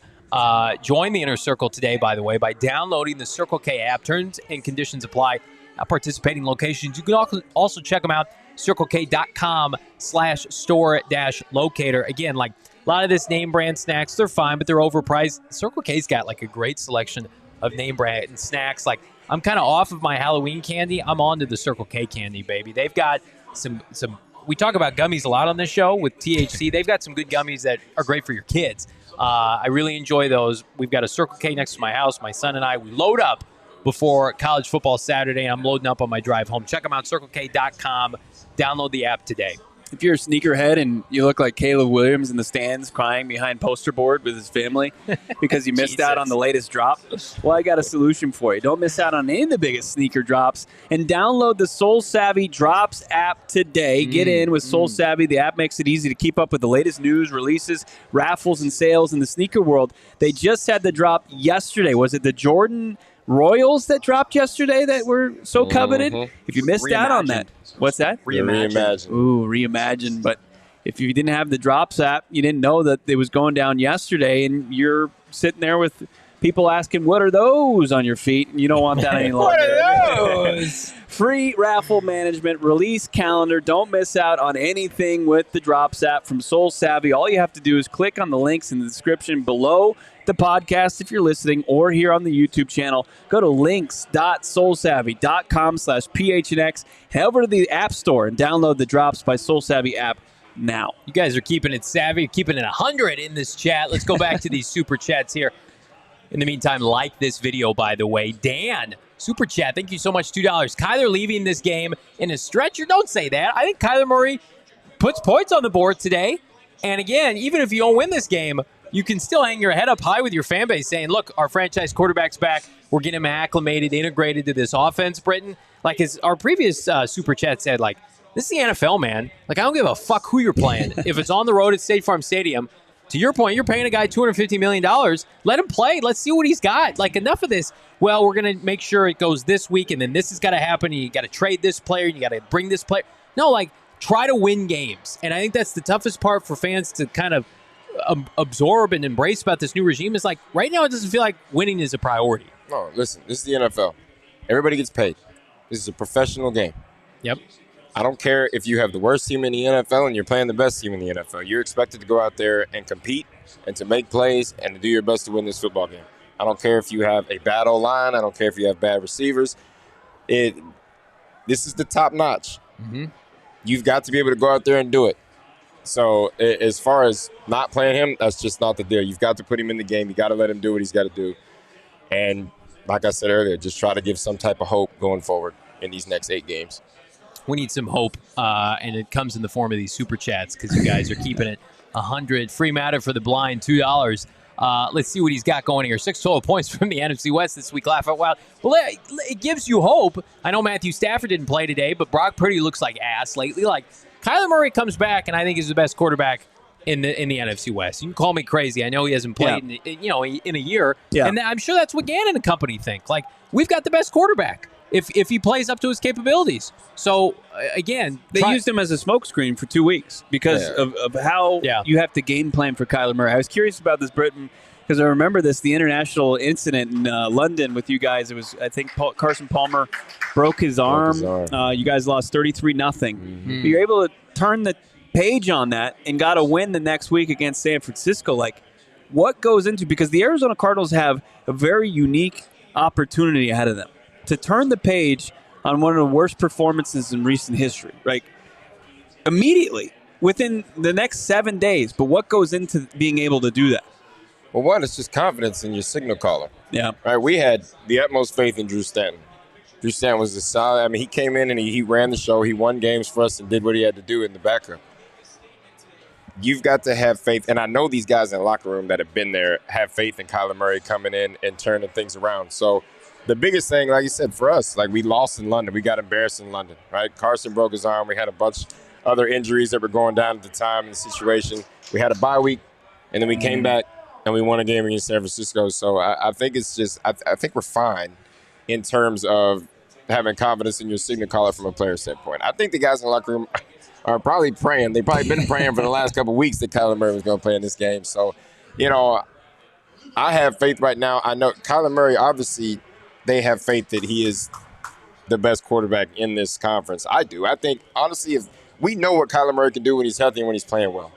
Join the Inner Circle today, by the way, by downloading the Circle K app. Terms and conditions apply. At participating locations. You can also check them out, circlek.com/store-locator. Again, like a lot of this name brand snacks, they're fine, but they're overpriced. Circle K's got like a great selection of name brand snacks. Like, I'm kind of off of my Halloween candy. I'm on to the Circle K candy, baby. They've got some. We talk about gummies a lot on this show with THC. They've got some good gummies that are great for your kids. I really enjoy those. We've got a Circle K next to my house. My son and I, we load up before college football Saturday. I'm loading up on my drive home. Check them out, circlek.com. Download the app today.
If you're a sneakerhead and you look like Caleb Williams in the stands crying behind poster board with his family because you missed out on the latest drop, well, I got a solution for you. Don't miss out on any of the biggest sneaker drops and download the Soul Savvy Drops app today. Get in with Soul Savvy. The app makes it easy to keep up with the latest news, releases, raffles, and sales in the sneaker world. They just had the drop yesterday. Was it the Jordan Royals that dropped yesterday that were so coveted. If you missed out on that, what's that?
Reimagine.
Ooh, Reimagine. But if you didn't have the Drops app, you didn't know that it was going down yesterday, and you're sitting there with people asking, what are those on your feet? And you don't want that any longer.
What are those?
Free raffle management, release calendar. Don't miss out on anything with the Drops app from Soul Savvy. All you have to do is click on the links in the description below the podcast if you're listening, or here on the YouTube channel. Go to links.soulsavvy.com/PHNX. Head over to the App Store and download the Drops by Soul Savvy app now.
You guys are keeping it savvy, keeping it 100 in this chat. Let's go back to these super chats here. In the meantime, like this video, by the way. Dan, super chat, thank you so much, $2. Kyler leaving this game in a stretcher? Don't say that. I think Kyler Murray puts points on the board today. And again, even if you don't win this game, you can still hang your head up high with your fan base saying, look, our franchise quarterback's back. We're getting him acclimated, integrated to this offense, Britton. Like as our previous super chat said, like, this is the NFL, man. Like, I don't give a fuck who you're playing. If it's on the road at State Farm Stadium, to your point, you're paying a guy $250 million. Let him play. Let's see what he's got. Like, enough of this. Well, we're going to make sure it goes this week, and then this has got to happen, and you got to trade this player, and you got to bring this player. No, like, try to win games. And I think that's the toughest part for fans to kind of absorb and embrace about this new regime is, like, right now it doesn't feel like winning is a priority.
No, listen, this is the NFL. Everybody gets paid. This is a professional game.
Yep.
I don't care if you have the worst team in the NFL and you're playing the best team in the NFL. You're expected to go out there and compete and to make plays and to do your best to win this football game. I don't care if you have a bad O-line. I don't care if you have bad receivers. This is the top notch.
Mm-hmm.
You've got to be able to go out there and do it. So as far as not playing him, that's just not the deal. You've got to put him in the game. You got to let him do what he's got to do. And like I said earlier, just try to give some type of hope going forward in these next 8 games.
We need some hope, and it comes in the form of these super chats because you guys are keeping it 100. Free matter for the blind, $2. Let's see what he's got going here. 6 total points from the NFC West this week. Laugh out loud. Well, it gives you hope. I know Matthew Stafford didn't play today, but Brock Purdy looks like ass lately. Like, Kyler Murray comes back, and I think he's the best quarterback in the NFC West. You can call me crazy. I know he hasn't played in a year, and I'm sure that's what Gannon and company think. Like, we've got the best quarterback if he plays up to his capabilities. So, again,
they used him as a smokescreen for 2 weeks because of how you have to game plan for Kyler Murray. I was curious about this, Britton, because I remember the international incident in London with you guys. It was, I think, Carson Palmer broke his arm. You guys lost 33-0. Mm-hmm. You're able to turn the page on that and got a win the next week against San Francisco. Like, what goes into, because the Arizona Cardinals have a very unique opportunity ahead of them to turn the page on one of the worst performances in recent history, right? Immediately, within the next 7 days. But what goes into being able to do that?
Well, one, it's just confidence in your signal caller.
Yeah.
Right. We had the utmost faith in Drew Stanton. Drew Stanton was a solid. I mean, he came in and he ran the show. He won games for us and did what he had to do in the backup. You've got to have faith, and I know these guys in the locker room that have been there have faith in Kyler Murray coming in and turning things around. So the biggest thing, like you said, for us, like we lost in London. We got embarrassed in London, right? Carson broke his arm. We had a bunch of other injuries that were going down at the time in the situation. We had a bye week, and then we came back, and we won a game against San Francisco. So I think it's just I think we're fine in terms of having confidence in your signal caller from a player standpoint. I think the guys in the locker room are probably praying. They've probably been praying for the last couple of weeks that Kyler Murray was going to play in this game. So, I have faith right now. I know Kyler Murray, obviously, they have faith that he is the best quarterback in this conference. I do. I think, honestly, if we know what Kyler Murray can do when he's healthy and when he's playing well.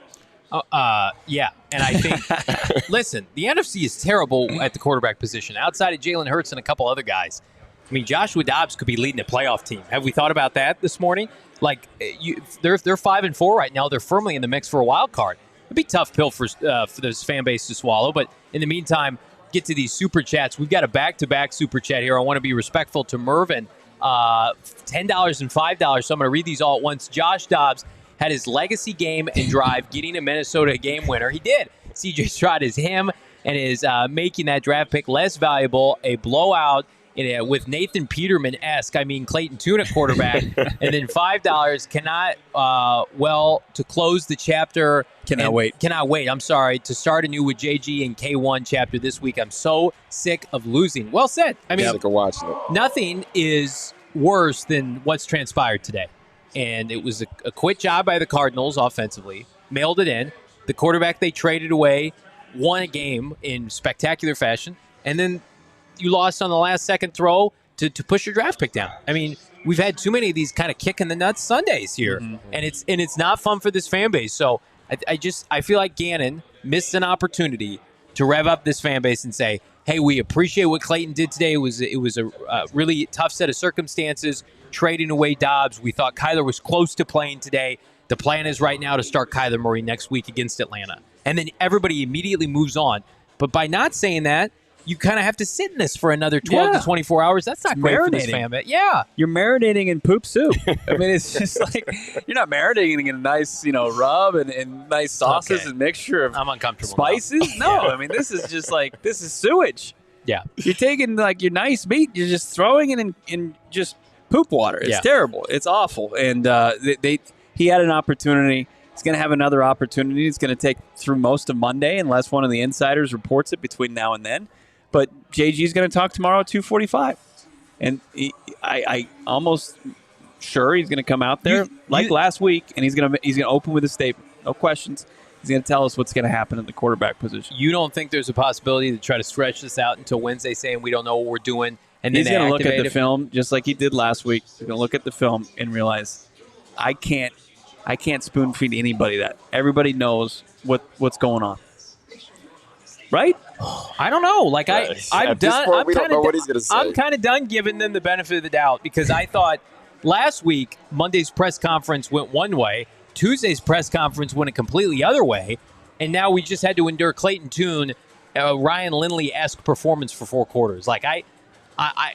Yeah, and I think, listen, the NFC is terrible at the quarterback position. Outside of Jalen Hurts and a couple other guys, I mean, Joshua Dobbs could be leading a playoff team. Have we thought about that this morning? Like, they're 5-4 right now. They're firmly in the mix for a wild card. It'd be a tough pill for this fan base to swallow. But in the meantime, get to these super chats. We've got a back-to-back super chat here. I want to be respectful to Mervin. $10 and $5. So I'm going to read these all at once. Josh Dobbs had his legacy game and drive, getting a Minnesota game winner. He did. C.J. Stroud is him and is making that draft pick less valuable, a blowout with Nathan Peterman-esque, I mean Clayton Tune at quarterback, and then $5 to close the chapter. Cannot wait. I'm sorry, to start anew with JG and K1 chapter this week. I'm so sick of losing. Well said. I mean,
sick of watching it.
Nothing is worse than what's transpired today. And it was a quit job by the Cardinals offensively, mailed it in. The quarterback they traded away won a game in spectacular fashion, and then you lost on the last second throw to push your draft pick down. I mean, we've had too many of these kind of kick in the nuts Sundays here, and it's not fun for this fan base. So I feel like Gannon missed an opportunity to rev up this fan base and say, hey, we appreciate what Clayton did today. It was a really tough set of circumstances, trading away Dobbs. We thought Kyler was close to playing today. The plan is right now to start Kyler Murray next week against Atlanta. And then everybody immediately moves on. But by not saying that, you kind of have to sit in this for another 12 to 24 hours. That's not great for this fan base. Yeah.
You're marinating in poop soup. I mean, it's just like you're not marinating in a nice, rub and nice sauces and mixture of
I'm uncomfortable
spices. No, I mean, this is just like, this is sewage.
Yeah.
You're taking like your nice meat, you're just throwing it in just poop water. It's terrible. It's awful. And he had an opportunity. He's going to have another opportunity. It's going to take through most of Monday unless one of the insiders reports it between now and then. But JG's going to talk tomorrow at 2:45. And I almost sure he's going to come out there last week, and he's going to open with a statement. No questions. He's going to tell us what's going to happen at the quarterback position.
You don't think there's a possibility to try to stretch this out until Wednesday, saying we don't know what we're doing? And
he's
then
going to look at the film just like he did last week. He's going to look at the film and realize I can't spoon feed anybody that. Everybody knows what's going on. Right?
I don't know. Like I'm done.
Point, we don't know what he's going to say.
I'm kind of done giving them the benefit of the doubt because I thought last week Monday's press conference went one way, Tuesday's press conference went a completely other way, and now we just had to endure Clayton Tune, Ryan Lindley-esque performance for 4 quarters. Like I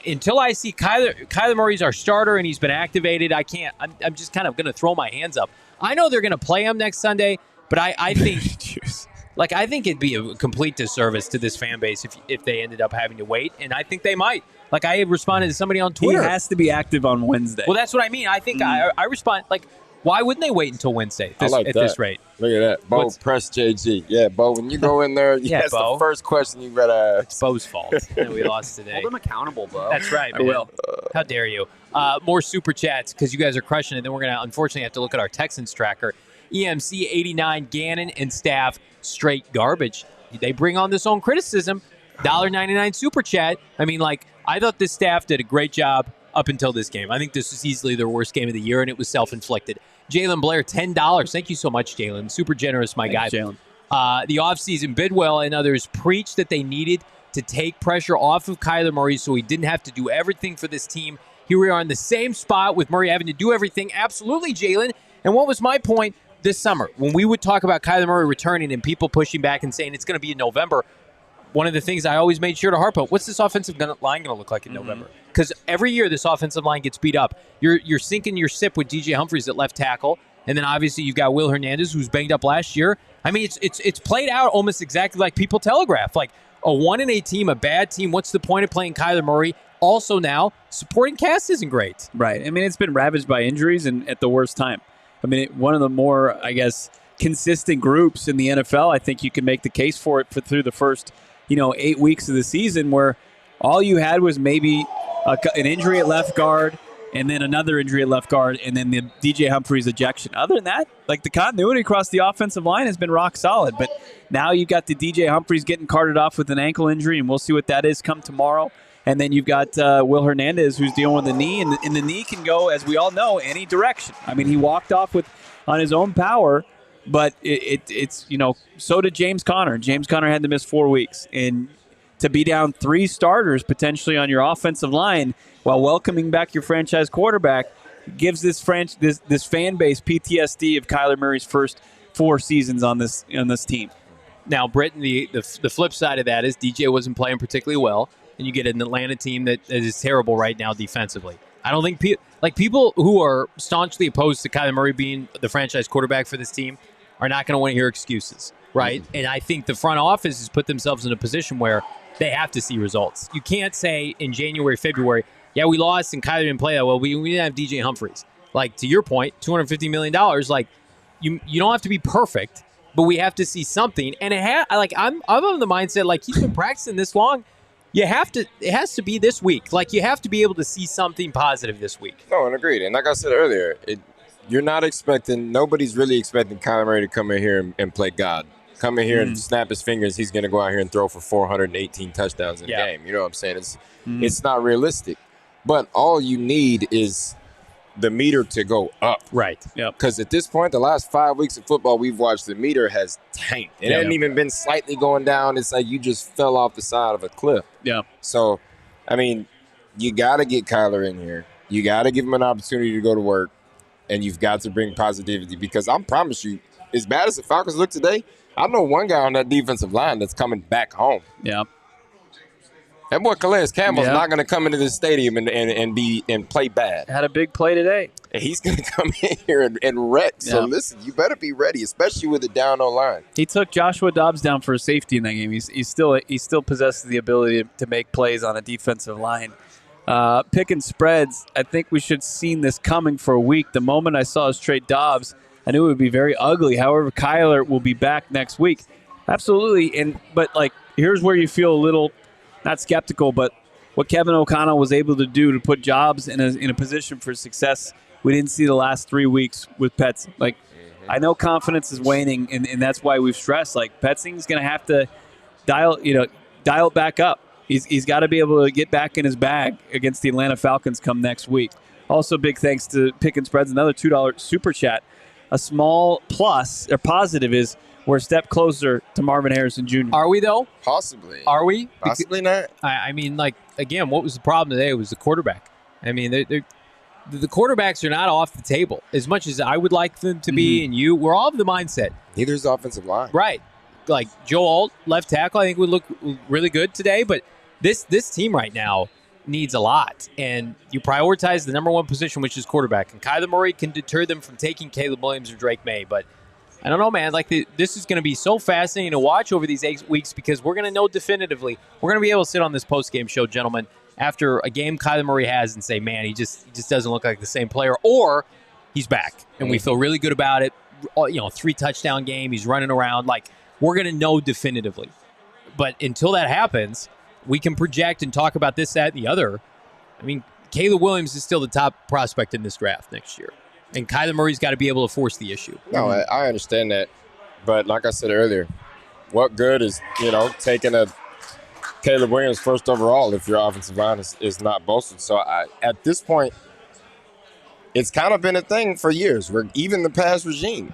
until I see Kyler Murray's our starter and he's been activated, I can't. I'm just kind of going to throw my hands up. I know they're going to play him next Sunday, but I think. Like, I think it'd be a complete disservice to this fan base if they ended up having to wait, and I think they might. Like, I responded to somebody on Twitter.
He has to be active on Wednesday.
Well, that's what I mean. I think I respond, like, why wouldn't they wait until Wednesday at this rate?
Look at that. Bo, press JG. Yeah, Bo, when you go in there, that's
Bo.
The first question you got to ask.
It's Bo's fault that we lost today.
Hold him accountable, Bo.
That's right, man.
I will.
How dare you. More Super Chats because you guys are crushing it. Then we're going to, unfortunately, have to look at our Texans tracker. EMC 89, Gannon and staff, straight garbage. They bring on this own criticism. $1.99 Super Chat. I mean, like, I thought this staff did a great job up until this game. I think this was easily their worst game of the year, and it was self-inflicted. Jalen Blair, $10. Thank you so much, Jalen. Super generous, my guy.
Jalen.
The offseason, Bidwell and others preached that they needed to take pressure off of Kyler Murray so he didn't have to do everything for this team. Here we are in the same spot with Murray having to do everything. Absolutely, Jalen. And what was my point? This summer, when we would talk about Kyler Murray returning and people pushing back and saying it's going to be in November, one of the things I always made sure to harp on, what's this offensive line going to look like in November? Because every year this offensive line gets beat up. You're sinking your ship with DJ Humphries at left tackle, and then obviously you've got Will Hernandez, who's banged up last year. I mean, it's played out almost exactly like people telegraph. Like a 1-8 team, a bad team, what's the point of playing Kyler Murray? Also now, supporting cast isn't great.
Right. I mean, it's been ravaged by injuries and at the worst time. I mean, one of the more, I guess, consistent groups in the NFL, I think you can make the case for it through the first, 8 weeks of the season where all you had was maybe an injury at left guard and then another injury at left guard and then the DJ Humphries ejection. Other than that, like the continuity across the offensive line has been rock solid. But now you've got the DJ Humphries getting carted off with an ankle injury, and we'll see what that is come tomorrow. And then you've got Will Hernandez, who's dealing with the knee, and the knee can go, as we all know, any direction. I mean, he walked off on his own power, but it's so did James Conner. James Conner had to miss 4 weeks, and to be down 3 starters potentially on your offensive line while welcoming back your franchise quarterback gives this fan base PTSD of Kyler Murray's first 4 seasons on this team.
Now, Britton, the flip side of that is DJ wasn't playing particularly well. And you get an Atlanta team that is terrible right now defensively. I don't think people who are staunchly opposed to Kyler Murray being the franchise quarterback for this team are not going to want to hear excuses, right? Mm-hmm. And I think the front office has put themselves in a position where they have to see results. You can't say in January, February, yeah, we lost and Kyler didn't play that well. We didn't have DJ Humphries. Like, to your point, $250 million, like, you don't have to be perfect, but we have to see something. And I'm of the mindset, like, he's been practicing this long. It has to be this week. Like, you have to be able to see something positive this week.
No, and agreed. And like I said earlier, nobody's really expecting Kyler Murray to come in here and play God. Come in here and snap his fingers, he's going to go out here and throw for 418 touchdowns in a game. You know what I'm saying? It's not realistic. But all you need is the meter to go up.
Right.
Because at this point, the last 5 weeks of football we've watched, the meter has tanked. It hasn't even been slightly going down. It's like you just fell off the side of a cliff.
Yeah.
So, I mean, you got to get Kyler in here. You got to give him an opportunity to go to work. And you've got to bring positivity, because I promise you, as bad as the Falcons look today, I know one guy on that defensive line that's coming back home.
Yeah.
That boy Calais Campbell's not going to come into this stadium and play bad.
Had a big play today.
And he's going to come in here and wreck. So listen, you better be ready, especially with the down O line.
He took Joshua Dobbs down for a safety in that game. He still possesses the ability to make plays on a defensive line. Picking spreads, I think we should have seen this coming for a week. The moment I saw us trade Dobbs, I knew it would be very ugly. However, Kyler will be back next week. Absolutely. But here's where you feel a little, not skeptical, but what Kevin O'Connell was able to do to put Dobbs in a position for success, we didn't see the last 3 weeks with Petzing. I know confidence is waning, and that's why we've stressed. Petzing's going to have to dial it back up. He's got to be able to get back in his bag against the Atlanta Falcons come next week. Also, big thanks to Pick and Spreads, another $2 super chat. A small plus or positive is we're a step closer to Marvin Harrison Jr.
Are we, though?
Possibly.
Are we?
Possibly not.
I mean, again, what was the problem today? It was the quarterback. I mean, the quarterbacks are not off the table. As much as I would like them to be, and we're all of the mindset.
Neither is the offensive line.
Right. Like Joe Alt, left tackle, I think would look really good today, but this team right now needs a lot. And you prioritize the number one position, which is quarterback. And Kyler Murray can deter them from taking Caleb Williams or Drake May. But I don't know, man. This is going to be so fascinating to watch over these 8 weeks, because we're going to know definitively. We're going to be able to sit on this post-game show, gentlemen, after a game Kyler Murray has and say, man, he just doesn't look like the same player. Or he's back, and we feel really good about it. 3-touchdown game. He's running around. We're going to know definitively. But until that happens, we can project and talk about this, that, and the other. I mean, Caleb Williams is still the top prospect in this draft next year. And Kyler Murray's got to be able to force the issue.
No, I understand that. But like I said earlier, what good is, taking a Caleb Williams first overall if your offensive line is not bolstered? So at this point, it's kind of been a thing for years. Even the past regime,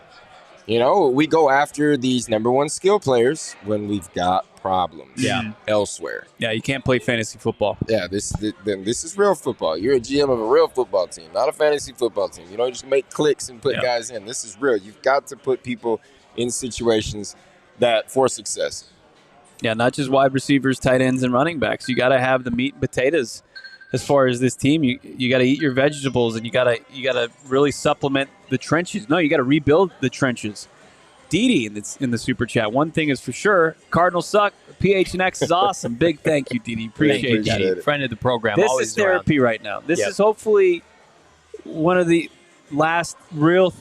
we go after these number one skill players when we've got problems elsewhere.
Yeah, you can't play fantasy football.
Yeah, this is real football. You're a GM of a real football team, not a fantasy football team. You don't just make clicks and put guys in. This is real. You've got to put people in situations that for success.
Yeah, not just wide receivers, tight ends, and running backs. You got to have the meat and potatoes. As far as this team, you got to eat your vegetables, and you got to really supplement the trenches. No, you got to rebuild the trenches. Didi in the super chat. One thing is for sure, Cardinals suck. PHNX is awesome. Big thank you, Didi. Appreciate
it. Friend of the program.
This
always
is therapy
around.
right now. This is hopefully one of the last real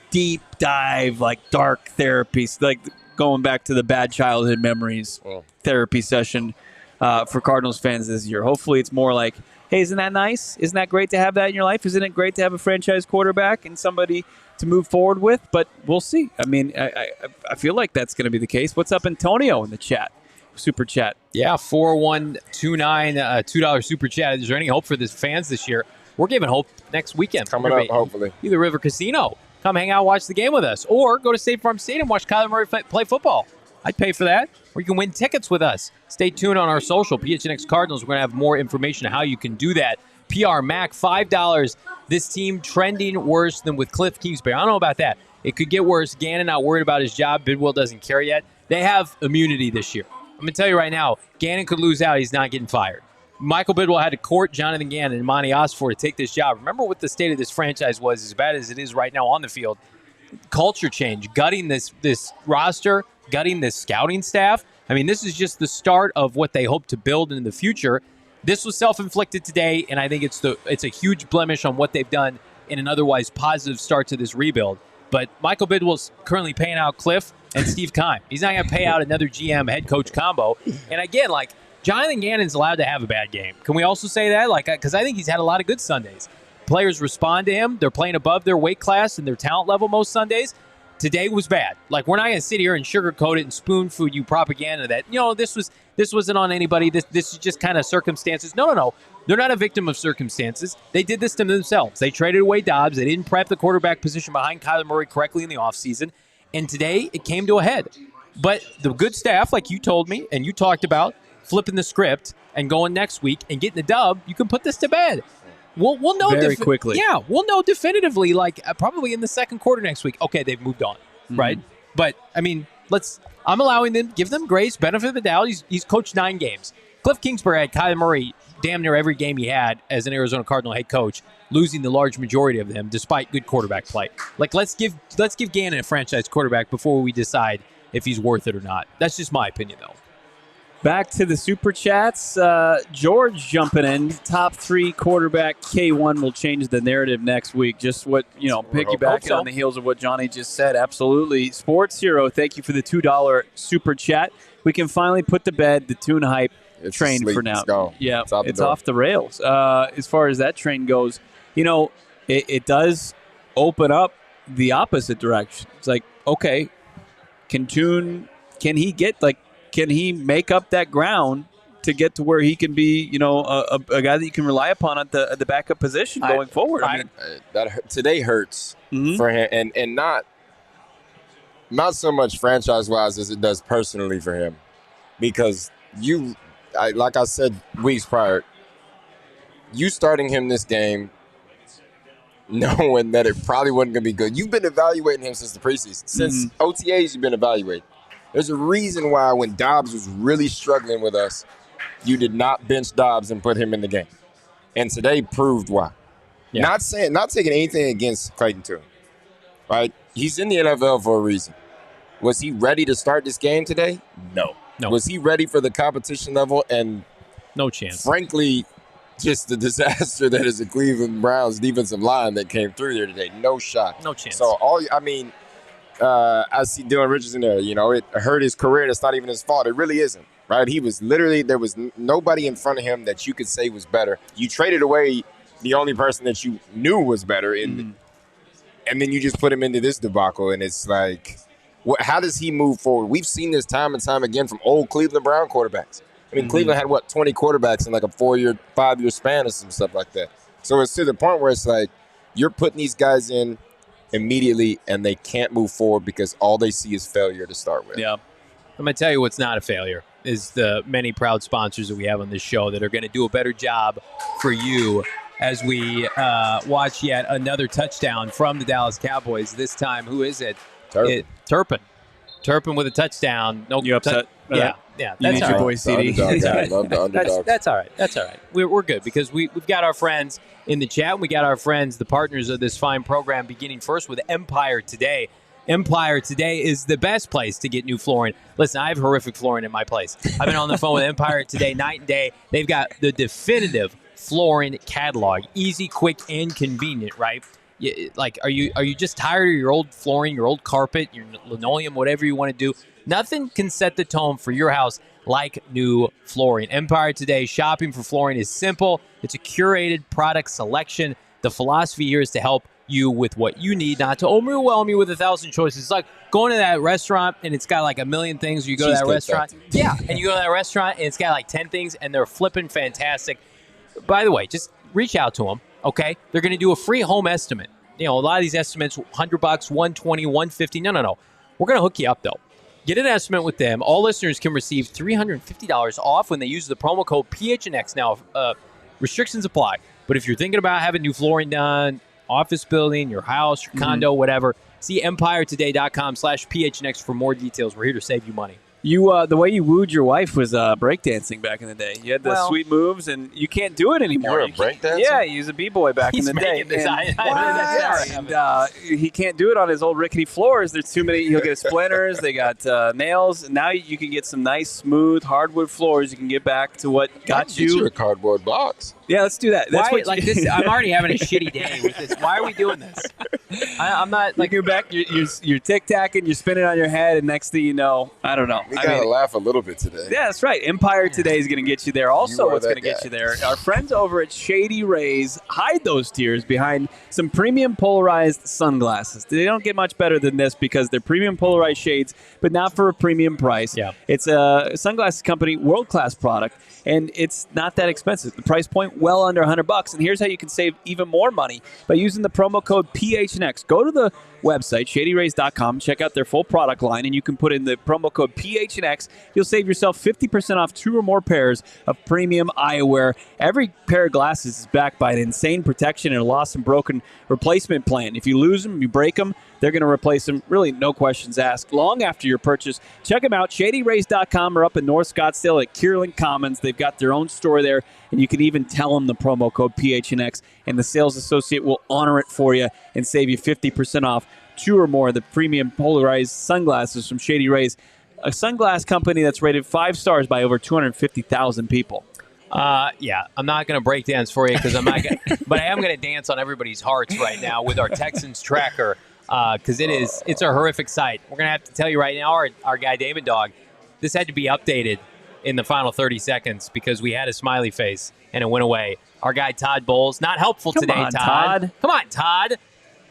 deep dive, dark therapies, going back to the bad childhood memories therapy session for Cardinals fans this year. Hopefully it's more like, hey, isn't that nice? Isn't that great to have that in your life? Isn't it great to have a franchise quarterback and somebody to move forward with? But we'll see. I mean, I feel like that's going to be the case. What's up, Antonio, in the chat? Super chat.
Yeah, 4129, $2 super chat. Is there any hope for the fans this year? We're giving hope next weekend.
Coming up, hopefully.
Either River Casino. Come hang out, watch the game with us. Or go to State Farm Stadium and watch Kyler Murray play football. I'd pay for that. Or you can win tickets with us. Stay tuned on our social, PHNX Cardinals. We're going to have more information on how you can do that. PR Mac, $5. This team trending worse than with Cliff Kingsbury. I don't know about that. It could get worse. Gannon not worried about his job. Bidwell doesn't care yet. They have immunity this year. I'm going to tell you right now, Gannon could lose out. He's not getting fired. Michael Bidwell had to court Jonathan Gannon and Monty Osfor to take this job. Remember what the state of this franchise was, as bad as it is right now on the field. Culture change, gutting this roster, gutting this scouting staff. I mean, this is just the start of what they hope to build in the future. This was self-inflicted today, and I think it's a huge blemish on what they've done in an otherwise positive start to this rebuild. But Michael Bidwell's currently paying out Cliff and Steve Keim. He's not going to pay out another GM head coach combo. And again, like, Jonathan Gannon's allowed to have a bad game. Can we also say that? Like, because I think he's had a lot of good Sundays. Players respond to him. They're playing above their weight class and their talent level most Sundays. Today was bad. Like, we're not going to sit here and sugarcoat it and spoon food you propaganda that, this wasn't on anybody. This is just kind of circumstances. No. They're not a victim of circumstances. They did this to themselves. They traded away Dobbs. They didn't prep the quarterback position behind Kyler Murray correctly in the offseason. And today it came to a head. But the good staff, like you told me and you talked about, flipping the script and going next week and getting the dub, you can put this to bed. We'll know
very quickly.
Yeah, we'll know definitively, like probably in the second quarter next week. Okay, they've moved on, right? But I mean, I'm allowing them, give them grace, benefit of the doubt. He's coached 9 games. Cliff Kingsbury had Kyler Murray damn near every game he had as an Arizona Cardinal head coach, losing the large majority of them despite good quarterback play. Like, let's give Gannon a franchise quarterback before we decide if he's worth it or not. That's just my opinion, though.
Back to the Super Chats. George jumping in. Top 3 quarterback K1 will change the narrative next week. Just what, piggybacking on the heels of what Johnny just said. Absolutely. Sports Hero, thank you for the $2 Super Chat. We can finally put to bed the Tune hype train for now.
It's gone.
Yeah, it's off the rails. As far as that train goes, it does open up the opposite direction. It's like, okay, can he make up that ground to get to where he can be, a guy that you can rely upon at the backup position going forward?
Today hurts for him, and not so much franchise-wise as it does personally for him, because like I said weeks prior, you starting him this game knowing that it probably wasn't going to be good. You've been evaluating him since the preseason. Since OTAs, you've been evaluating. There's a reason why when Dobbs was really struggling with us, you did not bench Dobbs and put him in the game. And today proved why. Yeah. Not taking anything against Clayton Tune, right? He's in the NFL for a reason. Was he ready to start this game today? No. Was he ready for the competition level? And
no chance.
Frankly, just the disaster that is the Cleveland Browns defensive line that came through there today. No shot.
No chance.
So I see Dylan Richardson there. It hurt his career. That's not even his fault. It really isn't, right? He was literally, there was nobody in front of him that you could say was better. You traded away the only person that you knew was better, and then you just put him into this debacle, and it's like, how does he move forward? We've seen this time and time again from old Cleveland Brown quarterbacks. I mean, Cleveland had, 20 quarterbacks in like a 4-year, 5-year span or some stuff like that. So it's to the point where it's like, you're putting these guys in immediately, and they can't move forward because all they see is failure to start with.
Yeah. I'm going to tell you what's not a failure is the many proud sponsors that we have on this show that are going to do a better job for you as we watch yet another touchdown from the Dallas Cowboys. This time, who is it? Turpin. Turpin with a touchdown. No,
you upset?
Yeah.
You need your boy CD.
That's all right. Love the underdog.
That's all right. We're good because we've got our friends in the chat. And we got our friends, the partners of this fine program, beginning first with Empire Today. Empire Today is the best place to get new flooring. Listen, I have horrific flooring in my place. I've been on the phone with Empire Today night and day. They've got the definitive flooring catalog. Easy, quick, and convenient, right? Like, are you just tired of your old flooring, your old carpet, your linoleum, whatever you want to do? Nothing can set the tone for your house like new flooring. Empire Today, shopping for flooring is simple. It's a curated product selection. The philosophy here is to help you with what you need, not to overwhelm you with 1,000 choices. It's like going to that restaurant and it's got like a million things. You go to that restaurant. Yeah, and you go to that restaurant and it's got like 10 things and they're flipping fantastic. By the way, just reach out to them, okay? They're going to do a free home estimate. A lot of these estimates, $100, $120, $150. No. We're going to hook you up, though. Get an estimate with them. All listeners can receive $350 off when they use the promo code PHNX. Now, restrictions apply. But if you're thinking about having new flooring done, office building, your house, your condo, whatever, see EmpireToday.com/PHNX for more details. We're here to save you money.
The way you wooed your wife was breakdancing back in the day. You had the sweet moves, and you can't do it anymore.
You were a breakdancer?
Yeah, he was a b-boy back in the day. He can't do it on his old rickety floors. There's too many. He'll get splinters. They got nails. And now you can get some nice, smooth hardwood floors. You can get back to what got you.
A cardboard box.
Yeah, let's do that. That's
Why, like this. I'm already having a shitty day with this. Why are we doing this? I'm not like
you're back. You're tic-tacking. You're spinning on your head, and next thing you know, I don't know.
We gotta laugh a little bit today.
Yeah, that's right. Empire today is going to get you there. Also, what's going to get you there? Our friends over at Shady Rays hide those tears behind some premium polarized sunglasses. They don't get much better than this because they're premium polarized shades, but not for a premium price.
Yeah.
It's a sunglasses company, world-class product, and it's not that expensive. The price point, well under $100. And here's how you can save even more money by using the promo code PHNX. Go to the website, shadyrays.com, check out their full product line, and you can put in the promo code PHNX. You'll save yourself 50% off 2 or more pairs of premium eyewear. Every pair of glasses is backed by an insane protection and a lost and broken replacement plan. If you lose them, you break them, they're going to replace them. Really, no questions asked. Long after your purchase, check them out, shadyrays.com, or up in North Scottsdale at Kierland Commons. They've got their own store there, and you can even tell them the promo code PHNX, and the sales associate will honor it for you and save you 50% off 2 or more of the premium polarized sunglasses from Shady Rays, a sunglass company that's rated 5 stars by over 250,000 people.
Yeah, I'm not going to break dance for you because I'm not going to, but I am going to dance on everybody's hearts right now with our Texans Tracker because it's a horrific sight. We're going to have to tell you right now, our guy David Dog, this had to be updated in the final 30 seconds because we had a smiley face and it went away. Our guy Todd Bowles, not helpful today, Todd. Come on, Todd.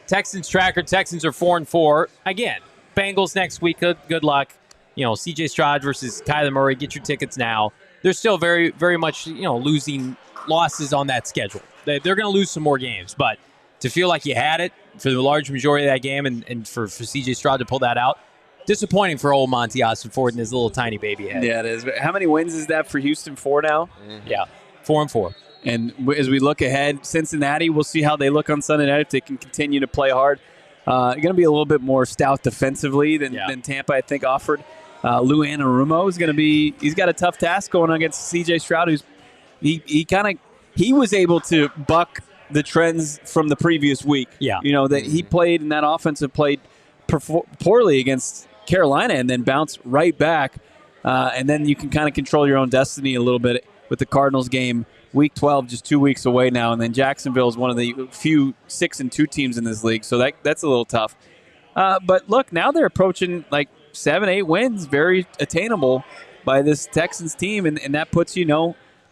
Texans Tracker, Texans are 4-4. Again, Bengals next week, good luck. You know, C.J. Stroud versus Kyler Murray, get your tickets now. They're still very, very much, losing losses on that schedule. They're going to lose some more games, but to feel like you had it for the large majority of that game and for C.J. Stroud to pull that out, disappointing for old Monty Ossenford and his little tiny baby head.
Yeah, it is. How many wins is that for Houston? 4 now?
Mm-hmm. Yeah, 4-4.
And as we look ahead, Cincinnati, we'll see how they look on Sunday night if they can continue to play hard. Going to be a little bit more stout defensively than Tampa, I think, offered. Lou Anarumo is going to be – he's got a tough task going against C.J. Stroud, who's he was able to buck the trends from the previous week.
Yeah.
That he played and that offensive played poorly against Carolina and then bounced right back. And then you can kind of control your own destiny a little bit with the Cardinals game. Week 12, just 2 weeks away now, and then Jacksonville is one of the few 6-2 teams in this league, so that's a little tough. But look, now they're approaching like 7-8 wins, very attainable by this Texans team, and that puts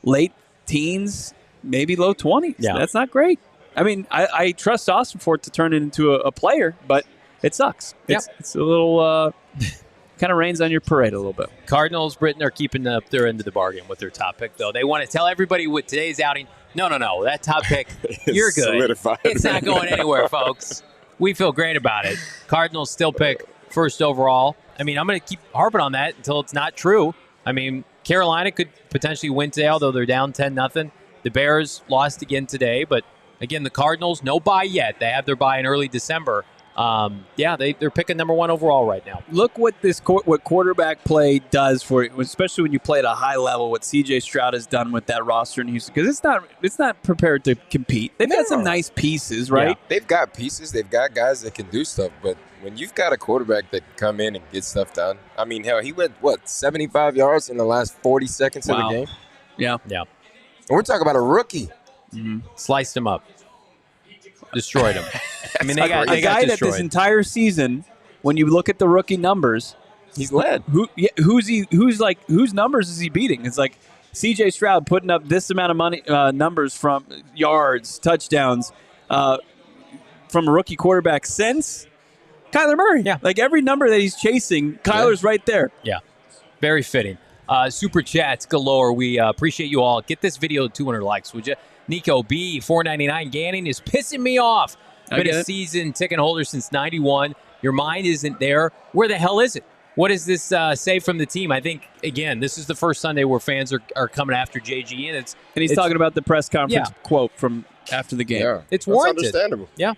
late teens, maybe low 20s.
Yeah.
That's not great. I mean, I trust Austin for it to turn it into a player, but it sucks. It's a little kind of rains on your parade a little bit.
Cardinals, Britain, are keeping up their end of the bargain with their top pick, though. They want to tell everybody with today's outing, no, that top pick, you're good.
Solidified.
It's not going anywhere, folks. We feel great about it. Cardinals still pick first overall. I mean, I'm going to keep harping on that until it's not true. I mean, Carolina could potentially win today, although they're down 10-0. The Bears lost again today, but again, the Cardinals, no bye yet. They have their bye in early December. They're picking number 1 overall right now.
Look what what quarterback play does for you, especially when you play at a high level. What C.J. Stroud has done with that roster in Houston, because it's not prepared to compete. They've got some nice pieces, right?
Yeah. They've got pieces. They've got guys that can do stuff. But when you've got a quarterback that can come in and get stuff done, I mean, hell, he went 75 yards in the last 40 seconds of the game.
Yeah.
Yeah.
And we're talking about a rookie.
Mm-hmm. Sliced him up. Destroyed him. I mean, they got
guy
destroyed.
That this entire season, when you look at the rookie numbers,
he's led.
Whose numbers is he beating? It's like C.J. Stroud putting up this amount of money numbers from yards, touchdowns from a rookie quarterback since Kyler Murray.
Yeah,
like every number that he's chasing, Kyler's right there.
Yeah, very fitting. Super chats galore. We appreciate you all. Get this video to 200 likes, would you? Nico B, $4.99. Gannon is pissing me off. Been a season ticket holder since 91. Your mind isn't there. Where the hell is it? What does this say from the team? I think, again, this is the first Sunday where fans are coming after JG. And
he's talking about the press conference quote from after the game.
Yeah,
it's warranted.
Understandable.
Yeah.